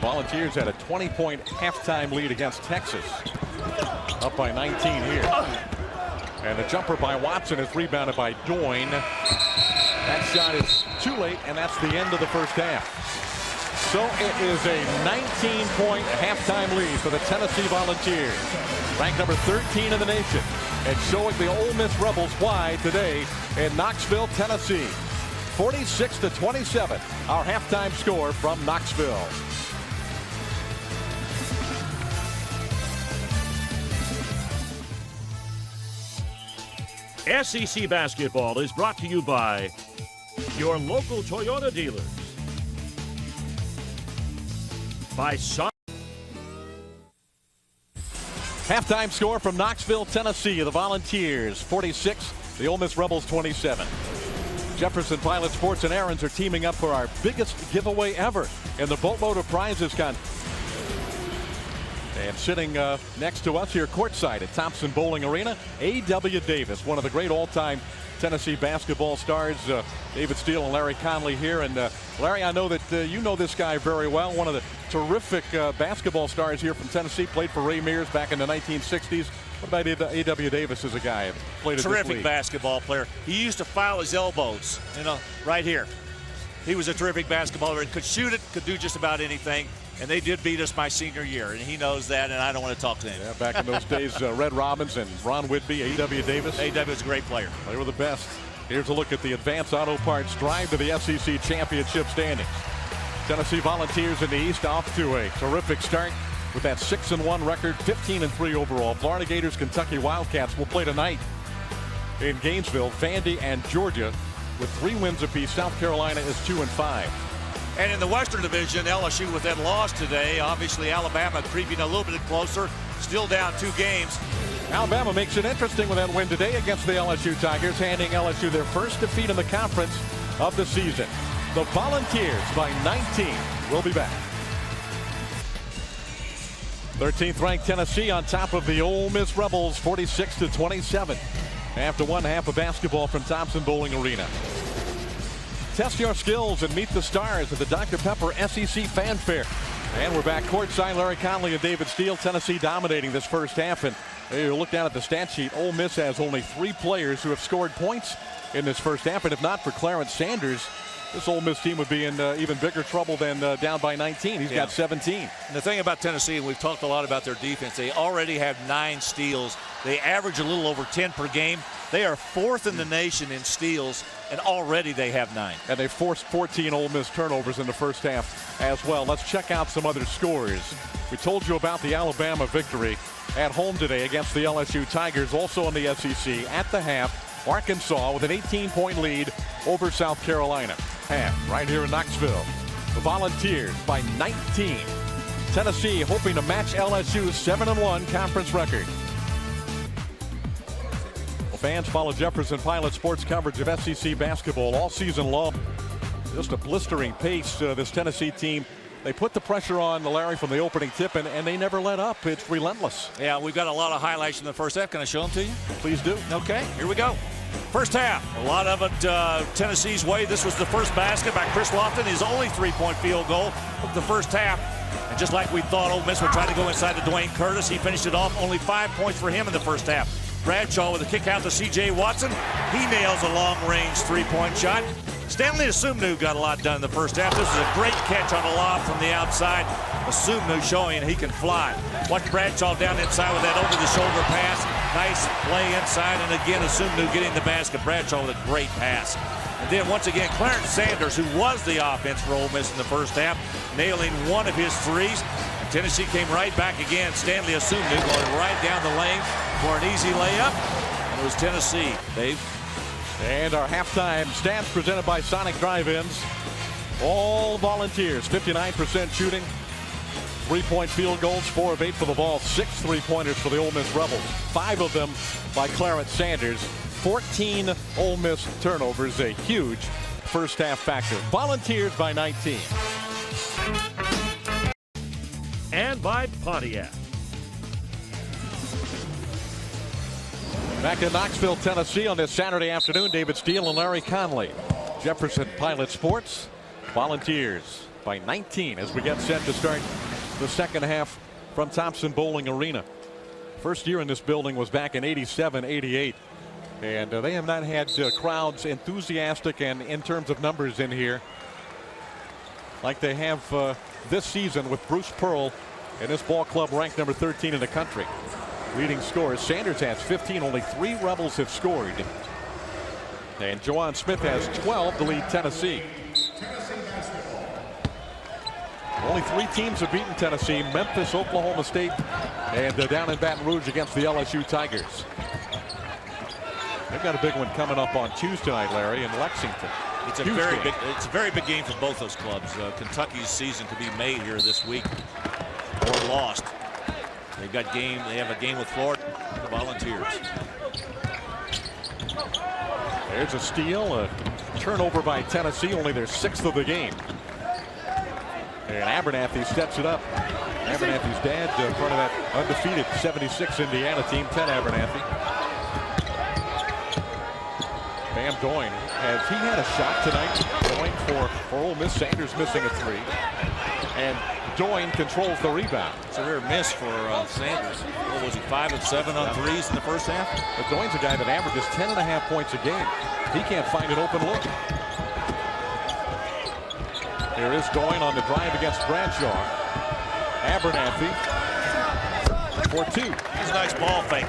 Volunteers had a 20-point halftime lead against Texas. Up by 19 here. And the jumper by Watson is rebounded by Doyne. That shot is too late, and that's the end of the first half. So it is a 19-point halftime lead for the Tennessee Volunteers, ranked number 13 in the nation, and showing the Ole Miss Rebels why today in Knoxville, Tennessee. 46-27, our halftime score from Knoxville. SEC Basketball is brought to you by your local Toyota dealers. By Halftime score from Knoxville, Tennessee. The Volunteers 46, the Ole Miss Rebels 27. Jefferson Pilot Sports and Aaron's are teaming up for our biggest giveaway ever in the boatload of prizes contest. And sitting next to us here courtside at Thompson Bowling Arena, A.W. Davis, one of the great all-time Tennessee basketball stars. David Steele and Larry Conley here. And Larry, I know that you know this guy very well. One of the terrific basketball stars here from Tennessee. Played for Ray Mears back in the 1960s. What about A.W. Davis as a guy? Played at terrific basketball player. He used to foul his elbows, right here. He was a terrific basketball player. Could shoot it, could do just about anything. And they did beat us my senior year, and he knows that, and I don't want to talk to him. Yeah, back in those days, Red Robbins and Ron Whitby, A.W. Davis. A.W. was a great player. They were the best. Here's a look at the Advance Auto Parts drive to the SEC championship standings. Tennessee Volunteers in the East off to a terrific start with that 6-1 record, 15-3 overall. Florida Gators, Kentucky Wildcats will play tonight in Gainesville. Vandy and Georgia with 3 wins apiece. South Carolina is 2-5. And in the Western Division, LSU with that loss today. Obviously, Alabama creeping a little bit closer. Still down 2 games. Alabama makes it interesting with that win today against the LSU Tigers, handing LSU their first defeat in the conference of the season. The Volunteers by 19. We'll be back. 13th ranked Tennessee on top of the Ole Miss Rebels 46-27 after one half of basketball from Thompson-Boling Arena. Test your skills and meet the stars at the Dr. Pepper SEC Fanfare. And we're back courtside. Larry Conley and David Steele. Tennessee dominating this first half. And you look down at the stat sheet. Ole Miss has only 3 players who have scored points in this first half. And if not for Clarence Sanders, this Ole Miss team would be in even bigger trouble than down by 19. He's got 17. And the thing about Tennessee, and we've talked a lot about their defense, they already have 9 steals. They average a little over 10 per game. They are 4th in the nation in steals, and already they have 9. And they forced 14 Ole Miss turnovers in the first half as well. Let's check out some other scores. We told you about the Alabama victory at home today against the LSU Tigers, also in the SEC. At the half, Arkansas with an 18-point lead over South Carolina. Half right here in Knoxville. The Volunteers by 19. Tennessee hoping to match LSU's 7-1 conference record. Well, fans follow Jefferson Pilot sports coverage of SEC basketball all season long. Just a blistering pace. This Tennessee team, they put the pressure on Larry from the opening tip, and they never let up. It's relentless. Yeah, we've got a lot of highlights in the first half. Can I show them to you? Please do. Okay, here we go. First half, a lot of it Tennessee's way. This was the first basket by Chris Lofton, his only 3-point field goal of the first half. And just like we thought, Ole Miss would try to go inside to Dwayne Curtis. He finished it off. Only 5 points for him in the first half. Bradshaw with a kick out to C.J. Watson. He nails a long-range 3-point shot. Stanley Asumnu got a lot done in the first half. This is a great catch on a lob from the outside. Asumnu showing he can fly. Watch Bradshaw down inside with that over-the-shoulder pass. Nice play inside, and again, Asumnu getting the basket. Bradshaw with a great pass. And then once again, Clarence Sanders, who was the offense for Ole Miss in the first half, nailing one of his threes. And Tennessee came right back again. Stanley Asumnu going right down the lane for an easy layup. And it was Tennessee, Dave. And our halftime stats presented by Sonic Drive-Ins. All Volunteers, 59% shooting, 3-point field goals, 4 of 8 for the ball, 6 3-pointers for the Ole Miss Rebels, 5 of them by Clarence Sanders, 14 Ole Miss turnovers, a huge first half factor. Volunteers by 19. And by Pontiac. Back in Knoxville, Tennessee on this Saturday afternoon, David Steele and Larry Conley. Jefferson Pilot Sports, Volunteers by 19 as we get set to start the second half from Thompson-Boling Arena. First year in this building was back in 87-88. And they have not had crowds enthusiastic and in terms of numbers in here like they have this season with Bruce Pearl and this ball club ranked number 13 in the country. Leading scorers, Sanders has 15, only 3 Rebels have scored. And Juwan Smith has 12 to lead Tennessee. Only 3 teams have beaten Tennessee: Memphis, Oklahoma State, and down in Baton Rouge against the LSU Tigers. They've got a big one coming up on Tuesday night, Larry, in Lexington. It's a very big game for both those clubs. Kentucky's season could be made here this week or lost. They have a game with Florida, the Volunteers. There's a steal, a turnover by Tennessee, only their 6th of the game. And Abernathy steps it up. Abernathy's dad, part of that undefeated 76 Indiana team, Ted Abernathy. Bam Doyne, has he had a shot tonight? Doyne for Ole Miss. Sanders missing a 3. And Doyne controls the rebound. It's a rare miss for Sanders. What was he, 5 of 7 on threes in the first half? But Doyne's a guy that averages 10.5 points a game. He can't find an open look. Here is Doyne on the drive against Bradshaw. Abernathy for 2. He's a nice ball fake.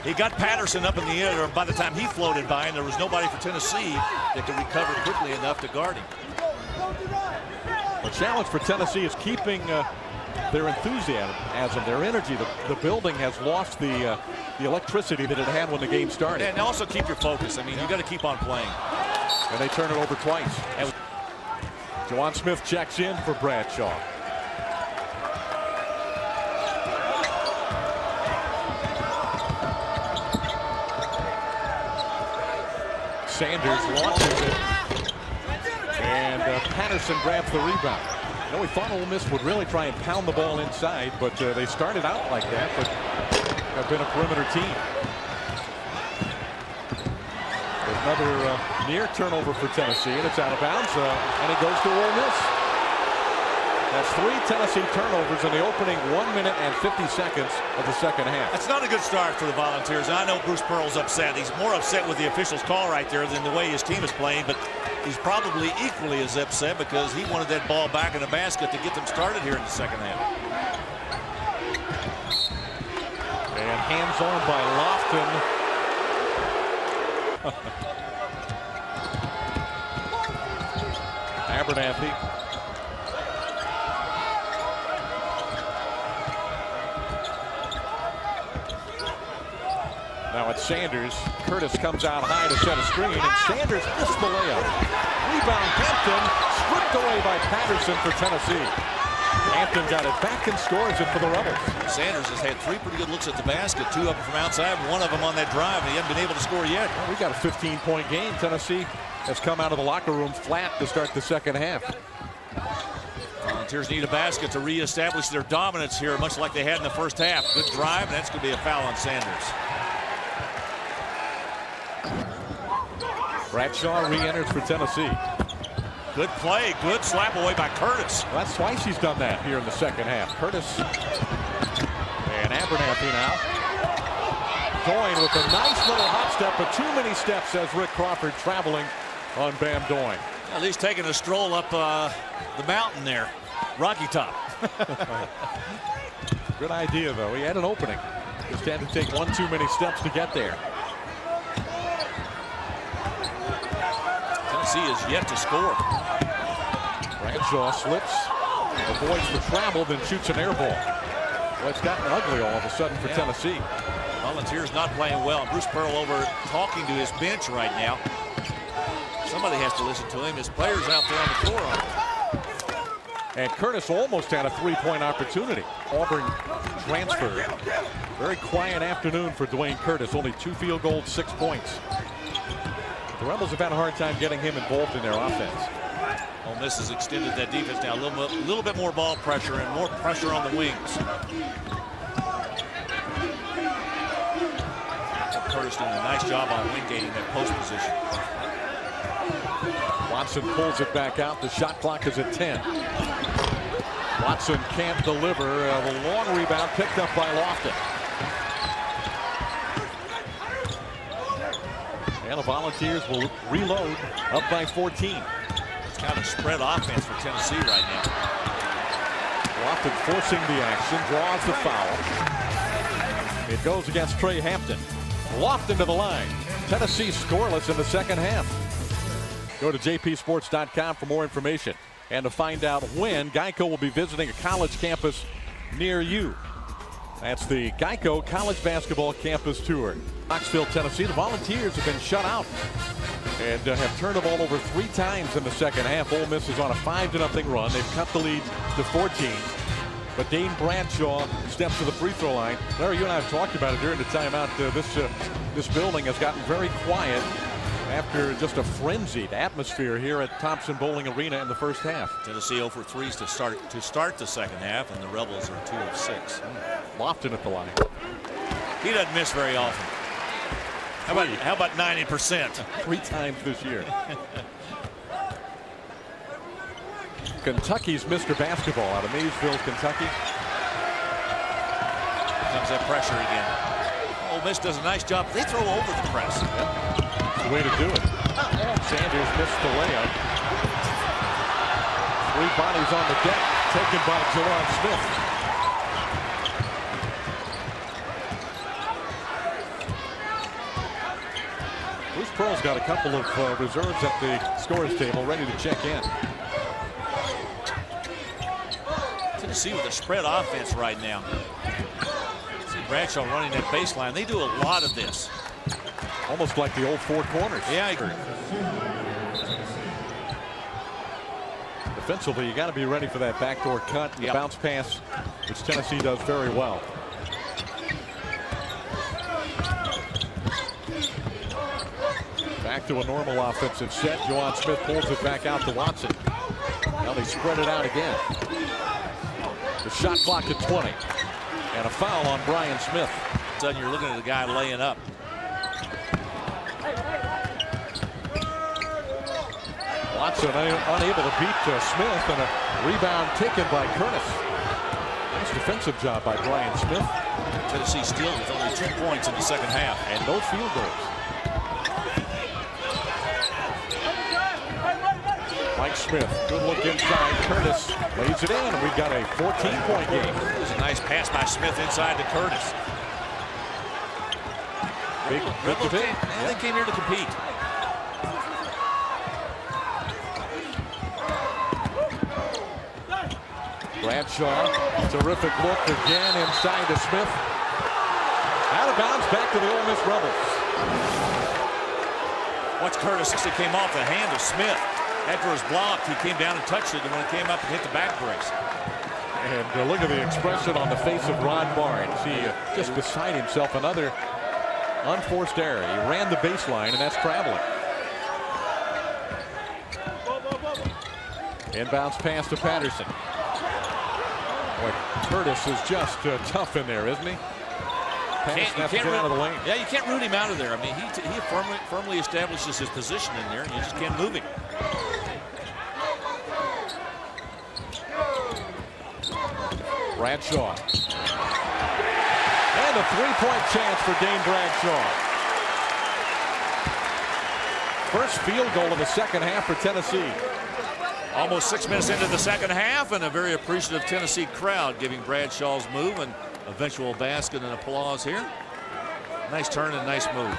He got Patterson up in the air, and by the time he floated by, and there was nobody for Tennessee that could recover quickly enough to guard him. The challenge for Tennessee is keeping their enthusiasm, their energy. The building has lost the electricity that it had when the game started. And also keep your focus. I mean, you got to keep on playing. And they turn it over twice. Juwan Smith checks in for Bradshaw. Sanders launches it. And Patterson grabs the rebound. You know, we thought Ole Miss would really try and pound the ball inside, but they started out like that, but have been a perimeter team. Another near turnover for Tennessee, and it's out of bounds, and it goes to Ole Miss. That's 3 Tennessee turnovers in the opening 1 minute and 50 seconds of the second half. That's not a good start for the Volunteers. I know Bruce Pearl's upset. He's more upset with the official's call right there than the way his team is playing, but he's probably equally as upset because he wanted that ball back in the basket to get them started here in the second half. And hands on by Lofton. Abernathy. Now it's Sanders. Curtis comes out high to set a screen, and Sanders missed the layup. Rebound Hampton, stripped away by Patterson for Tennessee. Hampton got it back and scores it for the Rebels. Sanders has had 3 pretty good looks at the basket, 2 of them from outside, 1 of them on that drive, and he hasn't been able to score yet. Well, we got a 15-point game. Tennessee has come out of the locker room flat to start the second half. Volunteers need a basket to reestablish their dominance here, much like they had in the first half. Good drive, and that's going to be a foul on Sanders. Bradshaw re-enters for Tennessee. Good play, good slap away by Curtis. Well, that's twice he's done that here in the second half. Curtis and Abernathy now. Doyne with a nice little hop step, but too many steps, says Rick Crawford, traveling on Bam Doyne. Well, he's taking a stroll up the mountain there. Rocky Top. Good idea, though. He had an opening. Just had to take 1 too many steps to get there. Tennessee is yet to score. Bradshaw slips, avoids the travel, then shoots an air ball. Well, it's gotten ugly all of a sudden for Tennessee. Volunteers not playing well. Bruce Pearl over talking to his bench right now. Somebody has to listen to him. His players out there on the floor. And Curtis almost had a 3-point opportunity. Auburn transfer. Very quiet afternoon for Dwayne Curtis. Only 2 field goals, 6 points. The Rebels have had a hard time getting him involved in their offense. Ole Miss has extended that defense now. A little bit more ball pressure and more pressure on the wings. Curtis doing a nice job on wing-gating that post position. Watson pulls it back out. The shot clock is at 10. Watson can't deliver. The long rebound picked up by Lofton. And the Volunteers will reload up by 14. It's kind of a spread offense for Tennessee right now. Lofton forcing the action, draws the foul. It goes against Trey Hampton. Lofton to the line. Tennessee scoreless in the second half. Go to jpsports.com for more information and to find out when Geico will be visiting a college campus near you. That's the Geico College Basketball Campus Tour. Knoxville, Tennessee. The Volunteers have been shut out and have turned the ball over 3 times in the second half. Ole Miss is on a 5-0 run. They've cut the lead to 14. But Dane Bradshaw steps to the free throw line. Larry, you and I have talked about it during the timeout. This building has gotten very quiet after just a frenzied atmosphere here at Thompson Bowling Arena in the first half. Tennessee 0 for 3s to start the second half, and the Rebels are 2 of 6. Lofton at the line. He doesn't miss very often. How about 90%? 3 times this year. Kentucky's Mr. Basketball out of Maysville, Kentucky. Comes that pressure again. Ole Miss does a nice job. They throw over the press. Yep. It's the way to do it. Sanders missed the layup. 3 bodies on the deck, taken by Jalon Smith. Bruce Pearl's got a couple of reserves at the scorer's table ready to check in. Tennessee with a spread offense right now. See Bradshaw running that baseline. They do a lot of this. Almost like the old 4 corners. Yeah, I agree. Defensively, you got to be ready for that backdoor cut, the bounce pass, which Tennessee does very well. Back to a normal offensive set. Juwan Smith pulls it back out to Watson. Now they spread it out again. The shot clock at 20. And a foul on Brian Smith. Suddenly you're looking at the guy laying up. Watson unable to beat Smith, and a rebound taken by Curtis. Nice defensive job by Brian Smith. Tennessee steals with only 2 points in the second half. And no field goals. Mike Smith, good look inside. Curtis lays it in, and we've got a 14-point game. It was a nice pass by Smith inside to Curtis. Big debate. They came here to compete. Bradshaw, terrific look again inside to Smith. Out of bounds, back to the Ole Miss Rebels. Watch Curtis as it came off the hand of Smith. After it was blocked, he came down and touched it, and when it came up, it hit the back brace. And look at the expression on the face of Ron Barnes. He just beside himself. Another unforced error. He ran the baseline, and that's traveling. Inbounds pass to Patterson. Boy, Curtis is just tough in there, isn't he? Pass get out of the lane. Yeah, you can't root him out of there. I mean, he firmly establishes his position in there, and you just can't move him. Bradshaw. And a three-point chance for Dane Bradshaw. First field goal of the second half for Tennessee. Almost 6 minutes into the second half, and a very appreciative Tennessee crowd giving Bradshaw's move an eventual basket and applause here. Nice turn and nice move.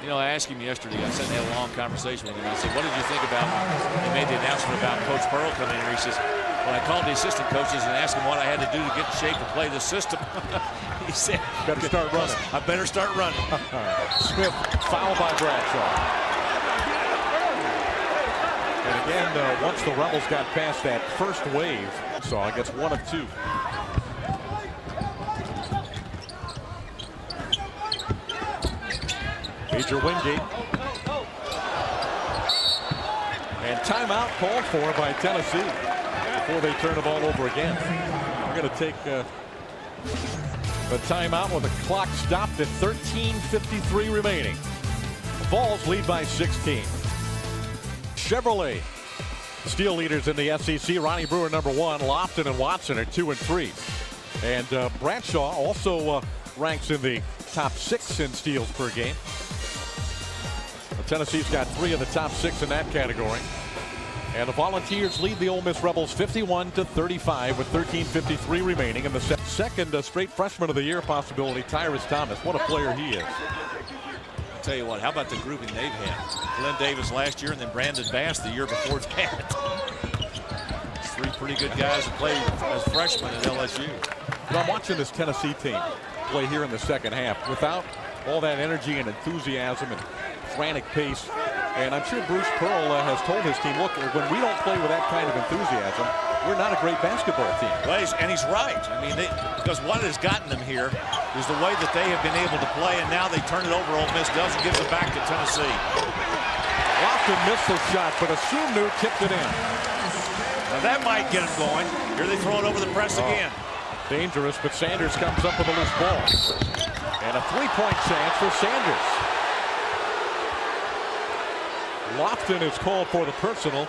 You know, I asked him yesterday, I sat and had a long conversation with him. I said, what did you think about, they made the announcement about Coach Pearl coming in here. He says, well, I called the assistant coaches and asked them what I had to do to get in shape to play this system. He said, better start running. I better start running. Smith fouled by Bradshaw. And again, once the Rebels got past that first wave, so I guess 1 of 2. Major Wingate. And timeout called for by Tennessee before they turn the ball over again. We're going to take the timeout with the clock stopped at 13:53 remaining. The Vols lead by 16. Chevrolet, steel leaders in the SEC. Ronnie Brewer, number 1. Lofton and Watson are 2 and 3. And Bradshaw also ranks in the top 6 in steals per game. Well, Tennessee's got 3 of the top 6 in that category. And the Volunteers lead the Ole Miss Rebels 51-35 with 13:53 remaining. And the second straight freshman of the year possibility, Tyrus Thomas. What a player he is. Tell you what, how about the grouping they've had? Glenn Davis last year and then Brandon Bass the year before that. 3 pretty good guys that played as freshmen at LSU. But I'm watching this Tennessee team play here in the second half without all that energy and enthusiasm and frantic pace. And I'm sure Bruce Pearl has told his team, look, when we don't play with that kind of enthusiasm, we're not a great basketball team. Well, and he's right. I mean, because what has gotten them here is the way that they have been able to play, and now they turn it over. Ole Miss does and gives it back to Tennessee. Lofton missed the shot, but Asumnu tipped it in. Now that might get them going. Here they throw it over the press again. Dangerous, but Sanders comes up with a loose ball. And a three-point chance for Sanders. Lofton is called for the personal.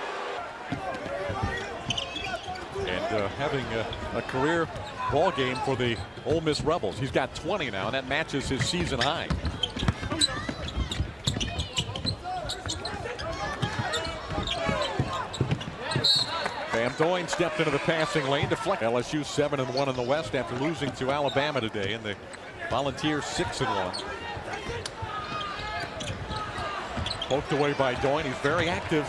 And having a career ball game for the Ole Miss Rebels. He's got 20 now, and that matches his season high. Van Doyne stepped into the passing lane, deflect. LSU 7-1 in the West after losing to Alabama today, and the Volunteers 6-1. Poked away by Doyne. He's very active.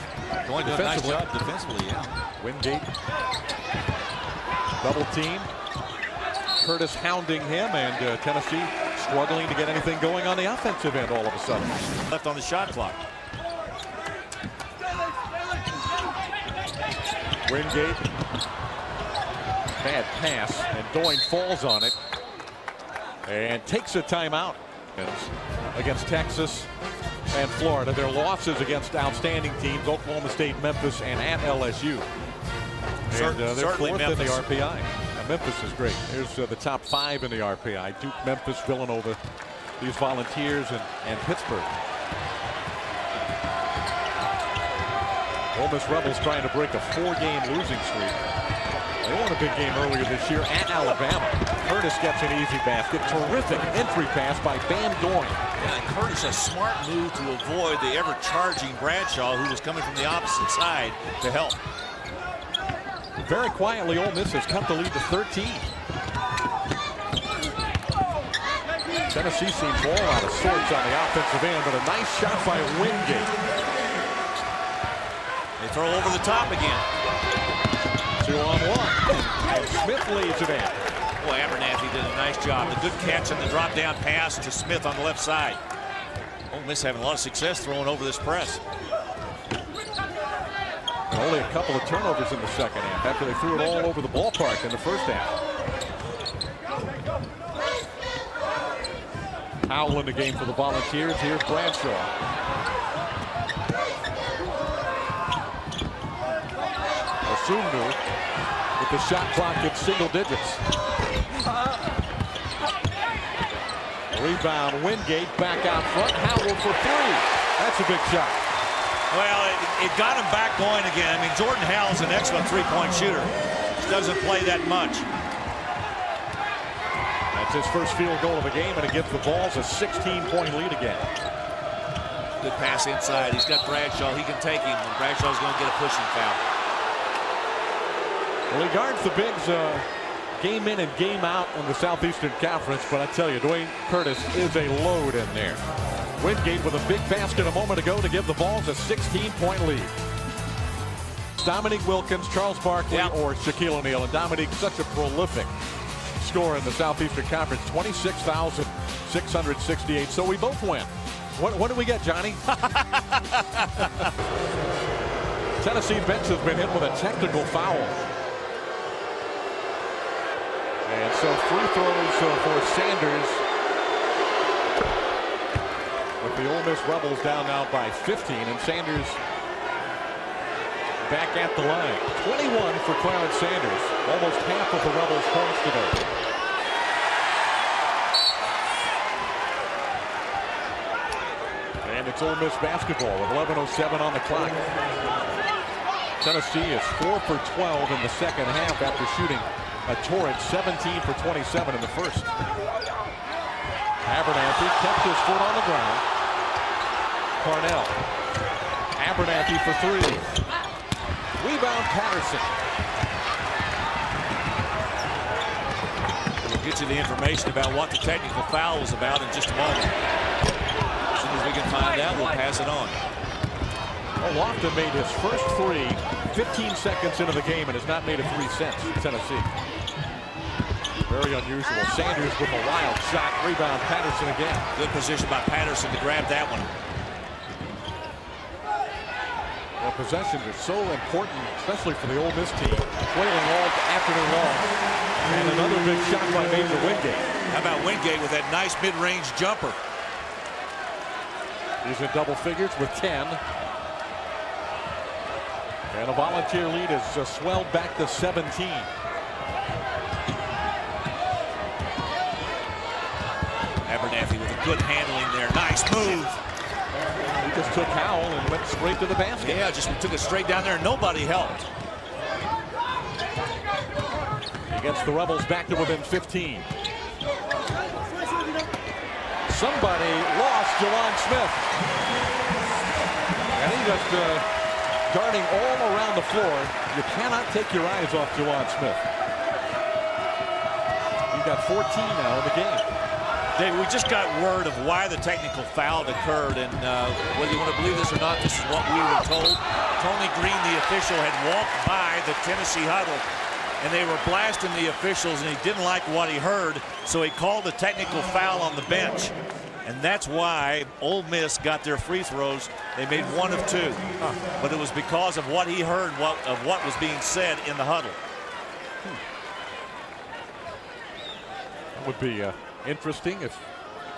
Doyne does a nice job defensively, yeah. Wingate. Double team. Curtis hounding him, and Tennessee struggling to get anything going on the offensive end all of a sudden. Left on the shot clock. Wingate. Bad pass, and Doyne falls on it and takes a timeout. against Texas and Florida. Their losses against outstanding teams, Oklahoma State, Memphis, and at LSU. And they're fourth in the RPI. Now, Memphis is great. Here's the top 5 in the RPI. Duke, Memphis, Villanova, these Volunteers, and Pittsburgh. Ole Miss Rebels trying to break a 4-game losing streak. They won a big game earlier this year at Alabama. Curtis gets an easy basket. Terrific entry pass by Van Dorn. Yeah, and Curtis, a smart move to avoid the ever-charging Bradshaw, who was coming from the opposite side to help. Very quietly, Ole Miss has cut the lead to 13. Tennessee seems all out of sorts on the offensive end, but a nice shot by Wingate. They throw over the top again. 2-on-1. And Smith leads it in. Boy, Abernathy did a nice job. A good catch on the drop-down pass to Smith on the left side. Ole Miss having a lot of success throwing over this press. And only a couple of turnovers in the second half after they threw it all over the ballpark in the first half. Howell in the game for the Volunteers. Here's Bradshaw. Sundu with the shot clock at single digits. Rebound, Wingate back out front. Howell for 3. That's a big shot. Well, it got him back going again. I mean, Jordan Howell's an excellent three-point shooter. Just doesn't play that much. That's his first field goal of the game, and it gives the Vols a 16-point lead again. Good pass inside. He's got Bradshaw. He can take him, and Bradshaw's going to get a pushing foul. Well, he guards the bigs game in and game out in the Southeastern Conference, but I tell you, Dwayne Curtis is a load in there. Wingate with a big basket a moment ago to give the Vols a 16-point lead. Dominique Wilkins, Charles Barkley, or Shaquille O'Neal. And Dominique, such a prolific scorer in the Southeastern Conference, 26,668. So we both win. What do we get, Johnny? Tennessee bench has been hit with a technical foul. And so free throws for Sanders. With the Ole Miss Rebels down now by 15, and Sanders back at the line. 21 for Clarence Sanders. Almost half of the Rebels' points today. And it's Ole Miss basketball with 11:07 on the clock. Tennessee is 4 for 12 in the second half after shooting a torrid 17 for 27 in the first. Abernathy kept his foot on the ground. Parnell. Abernathy for 3. Rebound Patterson. We'll get you the information about what the technical foul was about in just a moment. As soon as we can find out, we'll pass it on. Well, Lofton made his first 3 15 seconds into the game and has not made a 3 since. Tennessee. Very unusual. Sanders with a wild shot. Rebound Patterson again. Good position by Patterson to grab that one. Well, possessions are so important, especially for the Ole Miss team. Trailing all afternoon long. And another big shot by Major Wingate. How about Wingate with that nice mid-range jumper? He's in double figures with 10. And a Volunteer lead has swelled back to 17. Abernathy with a good handling there. Nice move. He just took Howell and went straight to the basket. Yeah, just took it straight down there. Nobody helped. He gets the Rebels back to within 15. Somebody lost Jelon Smith. And he just darting all around the floor. You cannot take your eyes off Jelon Smith. He's got 14 now in the game. Dave, we just got word of why the technical foul occurred, and whether you want to believe this or not, this is what we were told. Tony Green, the official, had walked by the Tennessee huddle, and they were blasting the officials, and he didn't like what he heard, so he called the technical foul on the bench. And that's why Ole Miss got their free throws. They made 1 of 2. But it was because of what he heard of what was being said in the huddle. That would be interesting if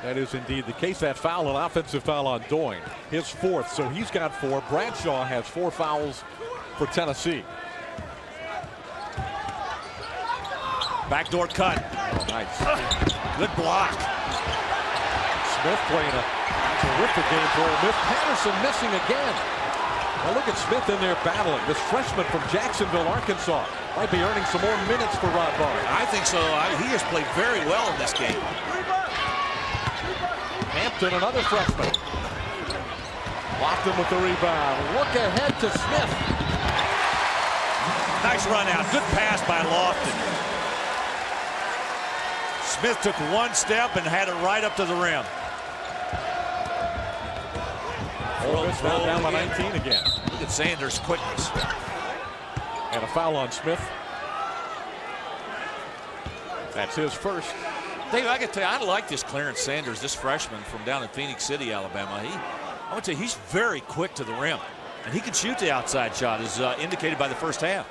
That is indeed the case. That foul, an offensive foul on Doyne. His fourth, so he's got 4. Bradshaw has 4 fouls for Tennessee. Backdoor cut. Oh, nice. Good block. Smith playing a terrific game for Ole Miss. Patterson missing again. Now look at Smith in there battling. This freshman from Jacksonville, Arkansas, might be earning some more minutes for Rod Barnes. I think so. He has played very well in this game. Hampton, another freshman. Lofton with the rebound. Look ahead to Smith. Nice run out. Good pass by Lofton. Smith took 1 step and had it right up to the rim. Ole Miss now down by 19 again. Look at Sanders' quickness. And a foul on Smith. That's his first. Dave, I can tell you, I like this Clarence Sanders, this freshman from down in Phoenix City, Alabama. I would say he's very quick to the rim, and he can shoot the outside shot, as indicated by the first half.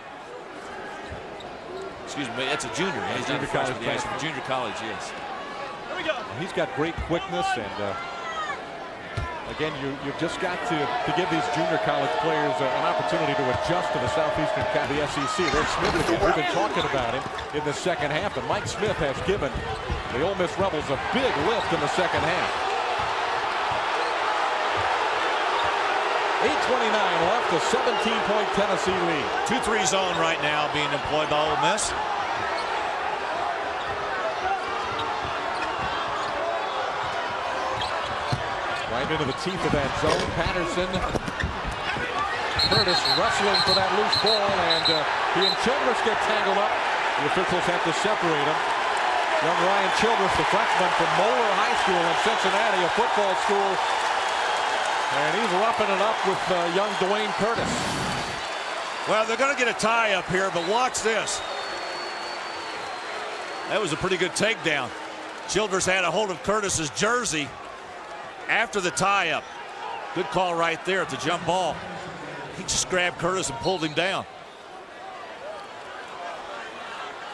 Excuse me, that's a junior. Yeah, he's not a freshman. Yeah, he's from junior college, yes. Here we go. He's got great quickness, and again, you've just got to give these junior college players an opportunity to adjust to the Southeastern Conference, the SEC. There's Smith again. We've been talking about him in the second half, and Mike Smith has given the Ole Miss Rebels a big lift in the second half. 8:29 left, a 17-point Tennessee lead. 2-3 zone right now being employed by Ole Miss. Right into the teeth of that zone. Patterson. Curtis wrestling for that loose ball, and he and Childress get tangled up. The officials have to separate them. Young Ryan Childress, the freshman from Moeller High School in Cincinnati, a football school. And he's roughing it up with young Dwayne Curtis. Well, they're going to get a tie up here, but watch this. That was a pretty good takedown. Childress had a hold of Curtis's jersey after the tie-up. Good call right there at the jump ball. He just grabbed Curtis and pulled him down.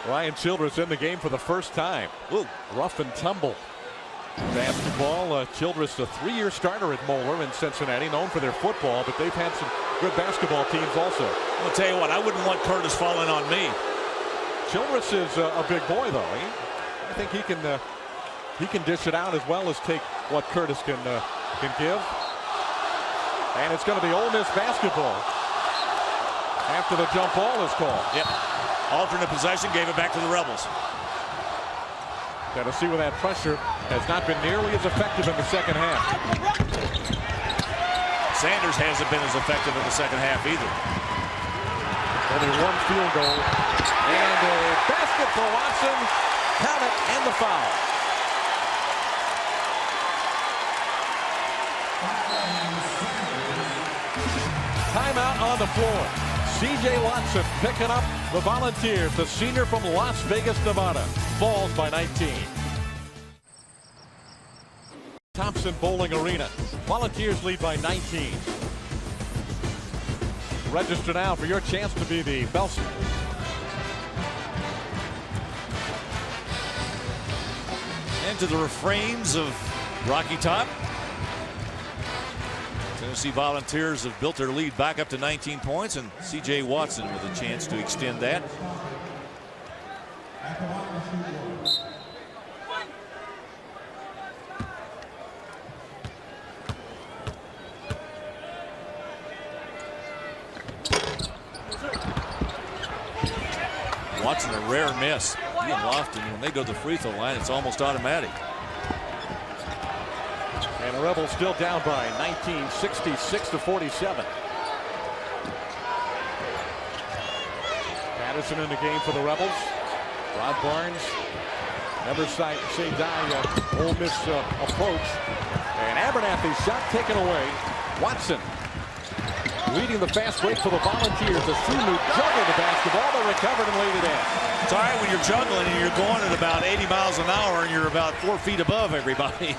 Ryan Childress in the game for the first time. Ooh. Rough and tumble. Basketball, Childress, a 3-year starter at Moeller in Cincinnati, known for their football, but they've had some good basketball teams also. I'll tell you what, I wouldn't want Curtis falling on me. Childress is a big boy, though. I think he can dish it out as well as take what Curtis can give. And it's going to be Ole Miss basketball after the jump ball is called. Yep. Alternate possession, gave it back to the Rebels. Tennessee with that pressure has not been nearly as effective in the second half. Sanders hasn't been as effective in the second half either. Only 1 field goal. And a basket for Watson. Count it, and the foul. Timeout on the floor. C.J. Watson picking up the Volunteers. The senior from Las Vegas, Nevada. Falls by 19. Thompson Bowling Arena. Volunteers lead by 19. Register now for your chance to be the best. And to the refrains of Rocky Top. Tennessee Volunteers have built their lead back up to 19 points, and C.J. Watson with a chance to extend that. Watson, a rare miss. He and Lofton, when they go to the free throw line, it's almost automatic. And the Rebels still down by 19, 66-47. Patterson in the game for the Rebels. Rod Barnes never say die Ole Miss approach. And Abernathy's shot taken away. Watson leading the fast break for the Volunteers. Asunu juggled the basketball, but recovered and laid it in. It's all right when you're juggling and you're going at about 80 miles an hour and you're about 4 feet above everybody.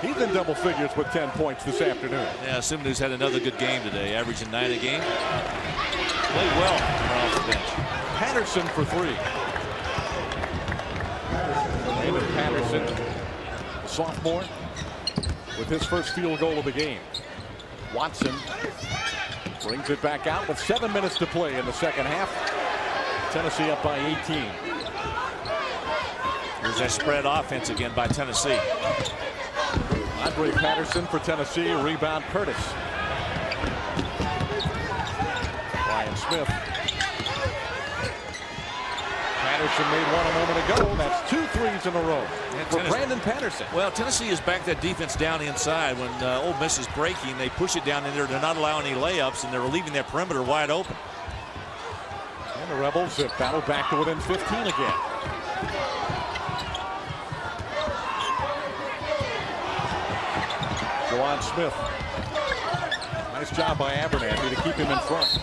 He's in double figures with 10 points this afternoon. Yeah, Sumunu's had another good game today, averaging 9 a game. Played well off the bench. Patterson for 3. Raymond Patterson sophomore, with his first field goal of the game. Watson brings it back out with 7 minutes to play in the second half. Tennessee up by 18. There's that spread offense again by Tennessee. Andre Patterson for Tennessee. Rebound Curtis. Ryan Smith. Patterson made one a moment ago. That's 2 threes in a row for Brandon Patterson. Well, Tennessee has backed that defense down inside. When Ole Miss is breaking, they push it down in there. They're not allowing any layups, and they're leaving that perimeter wide open. And the Rebels have battled back to within 15 again. Juwan Smith. Nice job by Abernathy to keep him in front.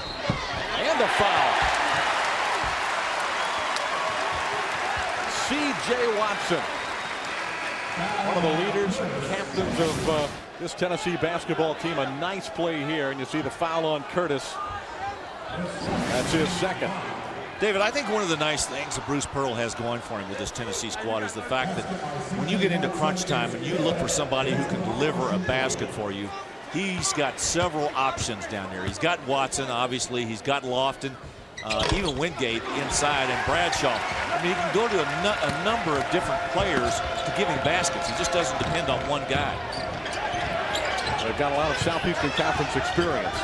And a foul. C.J. Watson. One of the leaders, captains of this Tennessee basketball team. A nice play here, and you see the foul on Curtis. That's his second. David, I think one of the nice things that Bruce Pearl has going for him with this Tennessee squad is the fact that when you get into crunch time and you look for somebody who can deliver a basket for you, he's got several options down there. He's got Watson, obviously. He's got Lofton, even Wingate inside, and Bradshaw. I mean, he can go to a number of different players to give him baskets. He just doesn't depend on one guy. They've got a lot of Southeastern Conference experience.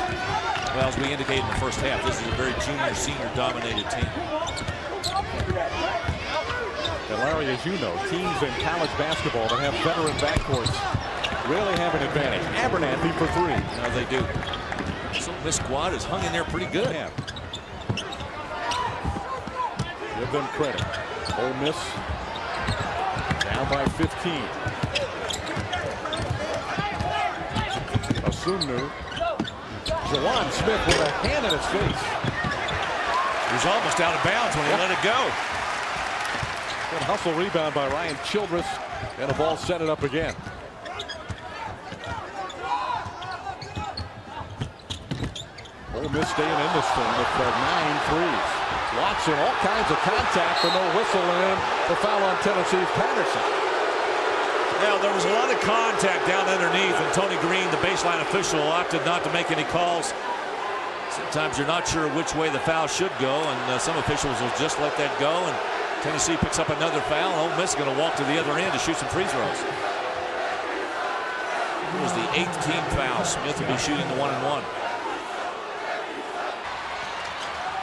Well, as we indicated in the first half, this is a very junior, senior-dominated team. And Larry, as you know, teams in college basketball that have veteran backcourts really have an advantage. Abernathy for 3. No, they do. So this squad is hung in there pretty good. Yeah. Give them credit. Ole Miss down by 15. Asumnu. Juwan Smith with a hand in his face. He's almost out of bounds when he let it go. Good hustle rebound by Ryan Childress, and the ball set it up again. Ole Miss staying in this thing with 9 threes. Watson, all kinds of contact, but no whistle, and the foul on Tennessee's Patterson. Now, there was a lot of contact down underneath, and Tony Green, the baseline official, opted not to make any calls. Sometimes you're not sure which way the foul should go, and some officials will just let that go, and Tennessee picks up another foul. Ole Miss is going to walk to the other end to shoot some free throws. It was the 8th team foul. Smith will be shooting the 1-and-1.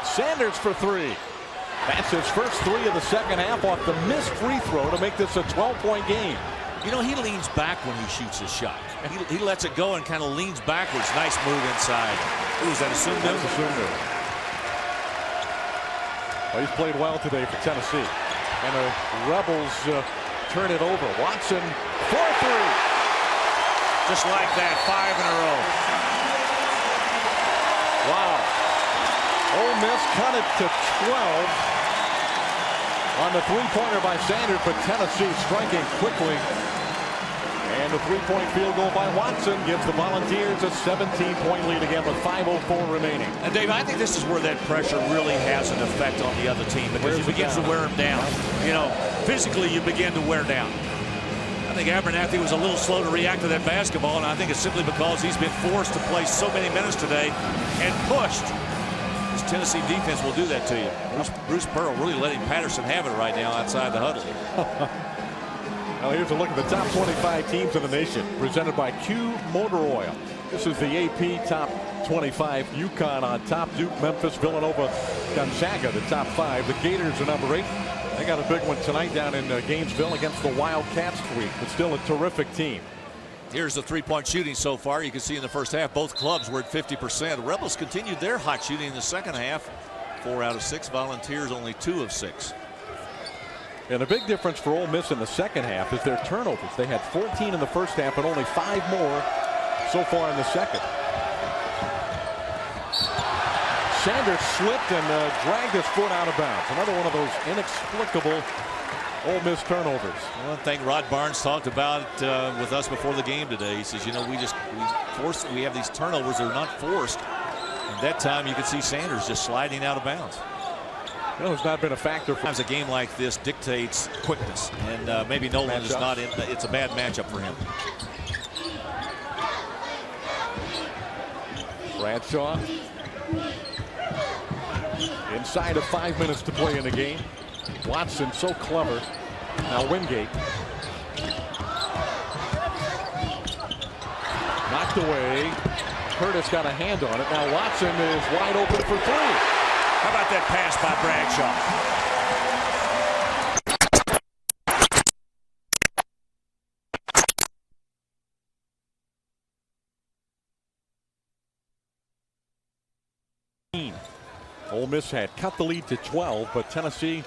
Sanders for 3. That's his first 3 of the second half off the missed free throw to make this a 12-point game. You know, he leans back when he shoots his shot. He lets it go and kind of leans backwards. Nice move inside. Who was that, Asumnu? That's Asumnu. Well, he's played well today for Tennessee. And the Rebels turn it over. Watson for 3. Just like that, 5 in a row. Wow. Ole Miss cut it to 12 on the 3-pointer by Sanders, but Tennessee striking quickly. And the 3-point field goal by Watson gives the Volunteers a 17-point lead again with 5:04 remaining. And Dave, I think this is where that pressure really has an effect on the other team, because it begins to wear them down. You know, physically you begin to wear down. I think Abernathy was a little slow to react to that basketball, and I think it's simply because he's been forced to play so many minutes today and pushed. This Tennessee defense will do that to you. Bruce Pearl really letting Patterson have it right now outside the huddle. Now here's a look at the top 25 teams in the nation, presented by Q Motor Oil. This is the AP top 25. UConn on top, Duke, Memphis, Villanova, Gonzaga, the top 5. The Gators are number 8. They got a big one tonight down in Gainesville against the Wildcats week, but still a terrific team. Here's the 3-point shooting so far. You can see in the first half, both clubs were at 50%. The Rebels continued their hot shooting in the second half. 4 out of 6. Volunteers only 2 of 6. And the big difference for Ole Miss in the second half is their turnovers. They had 14 in the first half and only 5 more so far in the second. Sanders slipped and dragged his foot out of bounds. Another one of those inexplicable Ole Miss turnovers. One thing Rod Barnes talked about with us before the game today. He says, you know, we have these turnovers that are not forced. And that time you could see Sanders just sliding out of bounds. Well, it's not been a factor for Sometimes a game like this dictates quickness, and maybe Nolan is not in. It's a bad matchup for him. Bradshaw. Inside of 5 minutes to play in the game. Watson so clever. Now Wingate. Knocked away. Curtis got a hand on it. Now Watson is wide open for three. How about that pass by Bradshaw? Ole Miss had cut the lead to 12, but Tennessee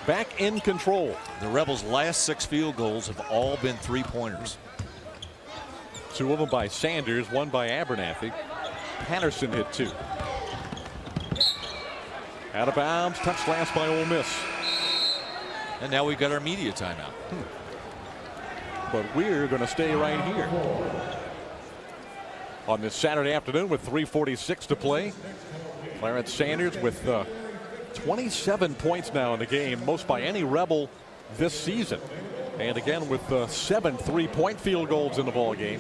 back in control. The Rebels' last 6 field goals have all been 3-pointers. 2 of them by Sanders, 1 by Abernathy. Patterson hit 2. Out of bounds, touched last by Ole Miss. And now we've got our media timeout. But we're going to stay right here on this Saturday afternoon with 3:46 to play. Clarence Sanders with 27 points now in the game, most by any Rebel this season. And again with 7 3-point field goals in the ball game.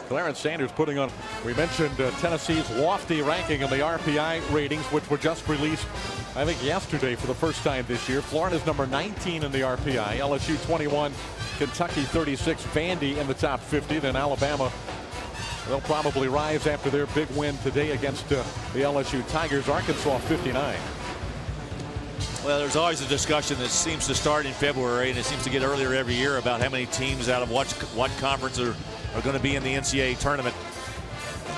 Clarence Sanders putting on. We mentioned Tennessee's lofty ranking in the RPI ratings, which were just released, I think, yesterday for the first time this year. Florida's number 19 in the RPI, LSU 21, Kentucky 36, Vandy in the top 50. Then Alabama, they'll probably rise after their big win today against the LSU Tigers. Arkansas 59. Well, there's always a discussion that seems to start in February, and it seems to get earlier every year, about how many teams out of what conference are going to be in the NCAA tournament.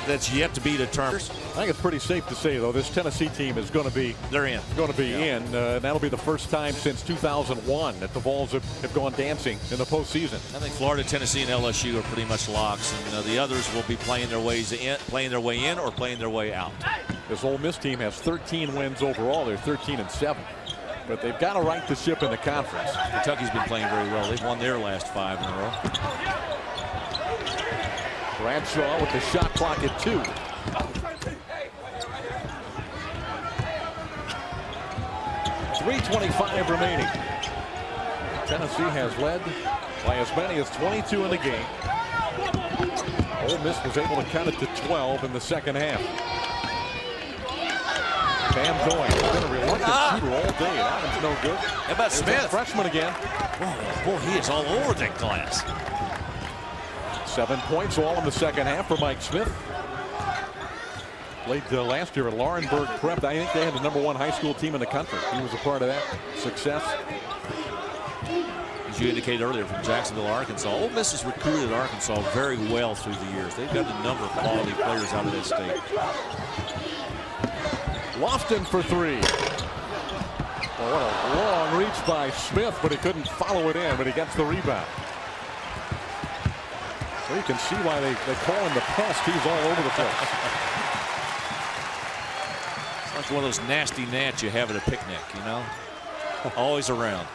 That's yet to be determined. I think it's pretty safe to say, though, this Tennessee team is going to be. They're in. Going to be in. That'll be the first time since 2001 that the Vols have gone dancing in the postseason. I think Florida, Tennessee, and LSU are pretty much locks, and the others will be playing their way in or playing their way out. This Ole Miss team has 13 wins overall. They're 13-7, but they've got to right the ship in the conference. Kentucky's been playing very well. They've won their last 5 in a row. Bradshaw with the shot clock at 2. .325 remaining. Tennessee has led by as many as 22 in the game. Ole Miss was able to cut it to 12 in the second half. Bam Doyne has been a reluctant shooter all day. That one's no good. How about Smith? Freshman again. Oh, boy, he is all over that glass. 7 points all in the second half for Mike Smith. Played last year at Laurinburg Prep. I think they had the #1 high school team in the country. He was a part of that success. As you indicated earlier, from Jacksonville, Arkansas. Ole Miss has recruited Arkansas very well through the years. They've got a number of quality players out of that state. Lofton for 3. Oh, what a long reach by Smith, but he couldn't follow it in, but he gets the rebound. So you can see why they call him the pest. He's all over the place. It's like one of those nasty gnats you have at a picnic, you know? Always around.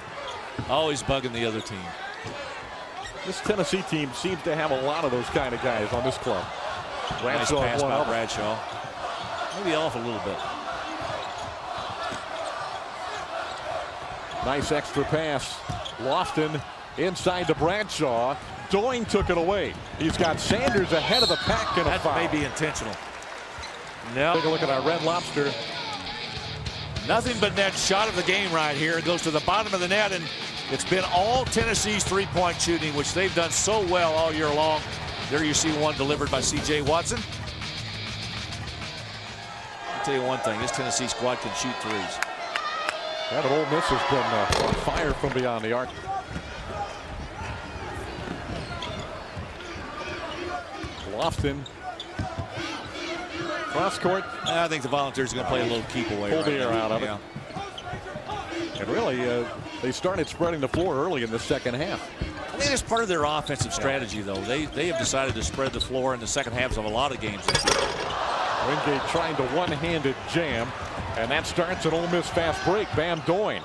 Always bugging the other team. This Tennessee team seems to have a lot of those kind of guys on this club. Nice pass by Bradshaw. Maybe off a little bit. Nice extra pass. Lofton inside to Bradshaw. Doyne took it away. He's got Sanders ahead of the pack in a foul. That may be intentional. No. Take a look at our Red Lobster. Nothing but net shot of the game right here. It goes to the bottom of the net, and it's been all Tennessee's 3-point shooting, which they've done so well all year long. There you see one delivered by C.J. Watson. I'll tell you one thing, this Tennessee squad can shoot threes. Yeah, but Ole Miss has been on fire from beyond the arc. Lofton. Cross court. I think the Volunteers are going to play a little keep away. Pull the air out of it. And really, they started spreading the floor early in the second half. I think it's part of their offensive strategy, though. They have decided to spread the floor in the second halves of a lot of games this year. Wingate trying to one-handed jam, and that starts an Ole Miss fast break. Bam Doyne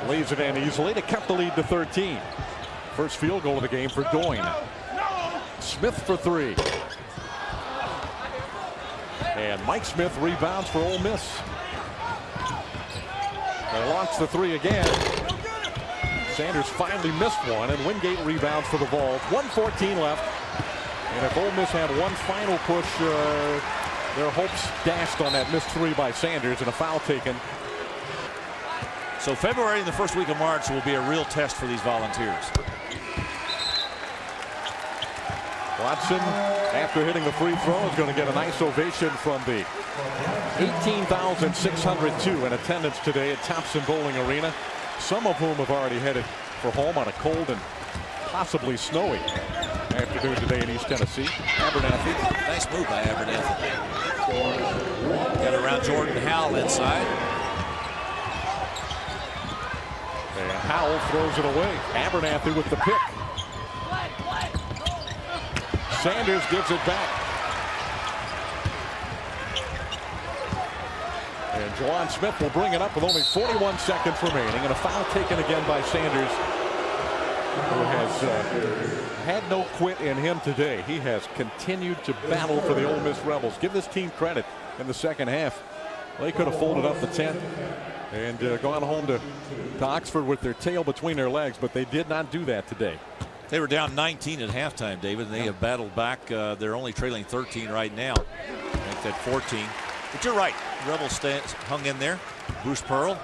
lays it in easily to cut the lead to 13. First field goal of the game for Doyne. Smith for 3. And Mike Smith rebounds for Ole Miss. They launch the three again. Sanders finally missed one, and Wingate rebounds for the Vols. 1:14 left. And if Ole Miss had one final push, their hopes dashed on that missed three by Sanders and a foul taken. So February and the first week of March will be a real test for these Volunteers. Watson, after hitting the free throw, is going to get a nice ovation from the 18,602 in attendance today at Thompson Bowling Arena, some of whom have already headed for home on a cold and possibly snowy afternoon today in East Tennessee. Abernathy. Nice move by Abernathy. Got around Jordan Howell inside. And Howell throws it away. Abernathy with the pick. Sanders gives it back. And Juwan Smith will bring it up with only 41 seconds remaining, and a foul taken again by Sanders, who has had no quit in him today. He has continued to battle for the Ole Miss Rebels. Give this team credit in the second half. They could have folded up the tent and gone home to Oxford with their tail between their legs, but they did not do that today. They were down 19 at halftime, David, and they have battled back. They're only trailing 13 right now. Make that 14. But you're right. Rebels hung in there. Bruce Pearl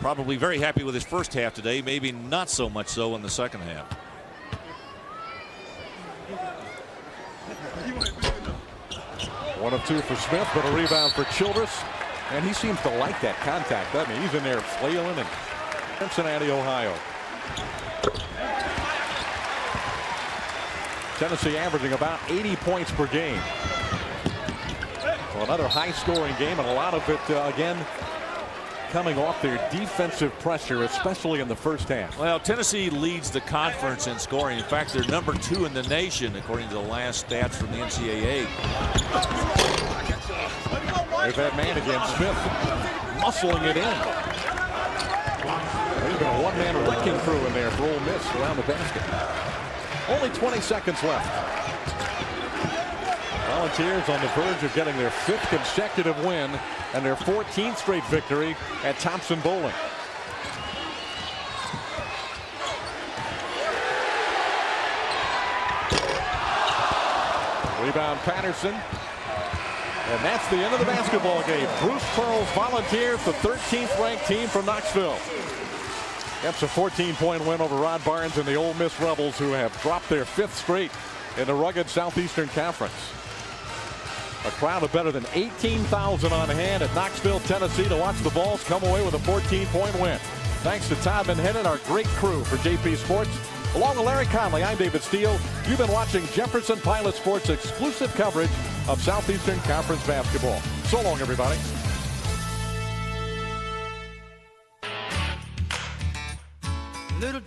probably very happy with his first half today. Maybe not so much so in the second half. One of two for Smith, but a rebound for Childress. And he seems to like that contact, doesn't he? He's in there flailing in Cincinnati, Ohio. Tennessee averaging about 80 points per game. Well, another high-scoring game, and a lot of it, again, coming off their defensive pressure, especially in the first half. Well, Tennessee leads the conference in scoring. In fact, they're #2 in the nation, according to the last stats from the NCAA. There's that man again, Smith, muscling it in. There's been a one-man wrecking crew in there for Ole Miss around the basket. Only 20 seconds left. Volunteers on the verge of getting their 5th consecutive win and their 14th straight victory at Thompson Bowling. Rebound Patterson. And that's the end of the basketball game. Bruce Pearl's Volunteers, the 13th ranked team from Knoxville. That's a 14-point win over Rod Barnes and the Ole Miss Rebels, who have dropped their 5th straight in the rugged Southeastern Conference. A crowd of better than 18,000 on hand at Knoxville, Tennessee to watch the Vols come away with a 14-point win. Thanks to Todd Menhennon, our great crew for JP Sports. Along with Larry Conley, I'm David Steele. You've been watching Jefferson Pilot Sports' exclusive coverage of Southeastern Conference basketball. So long, everybody. Little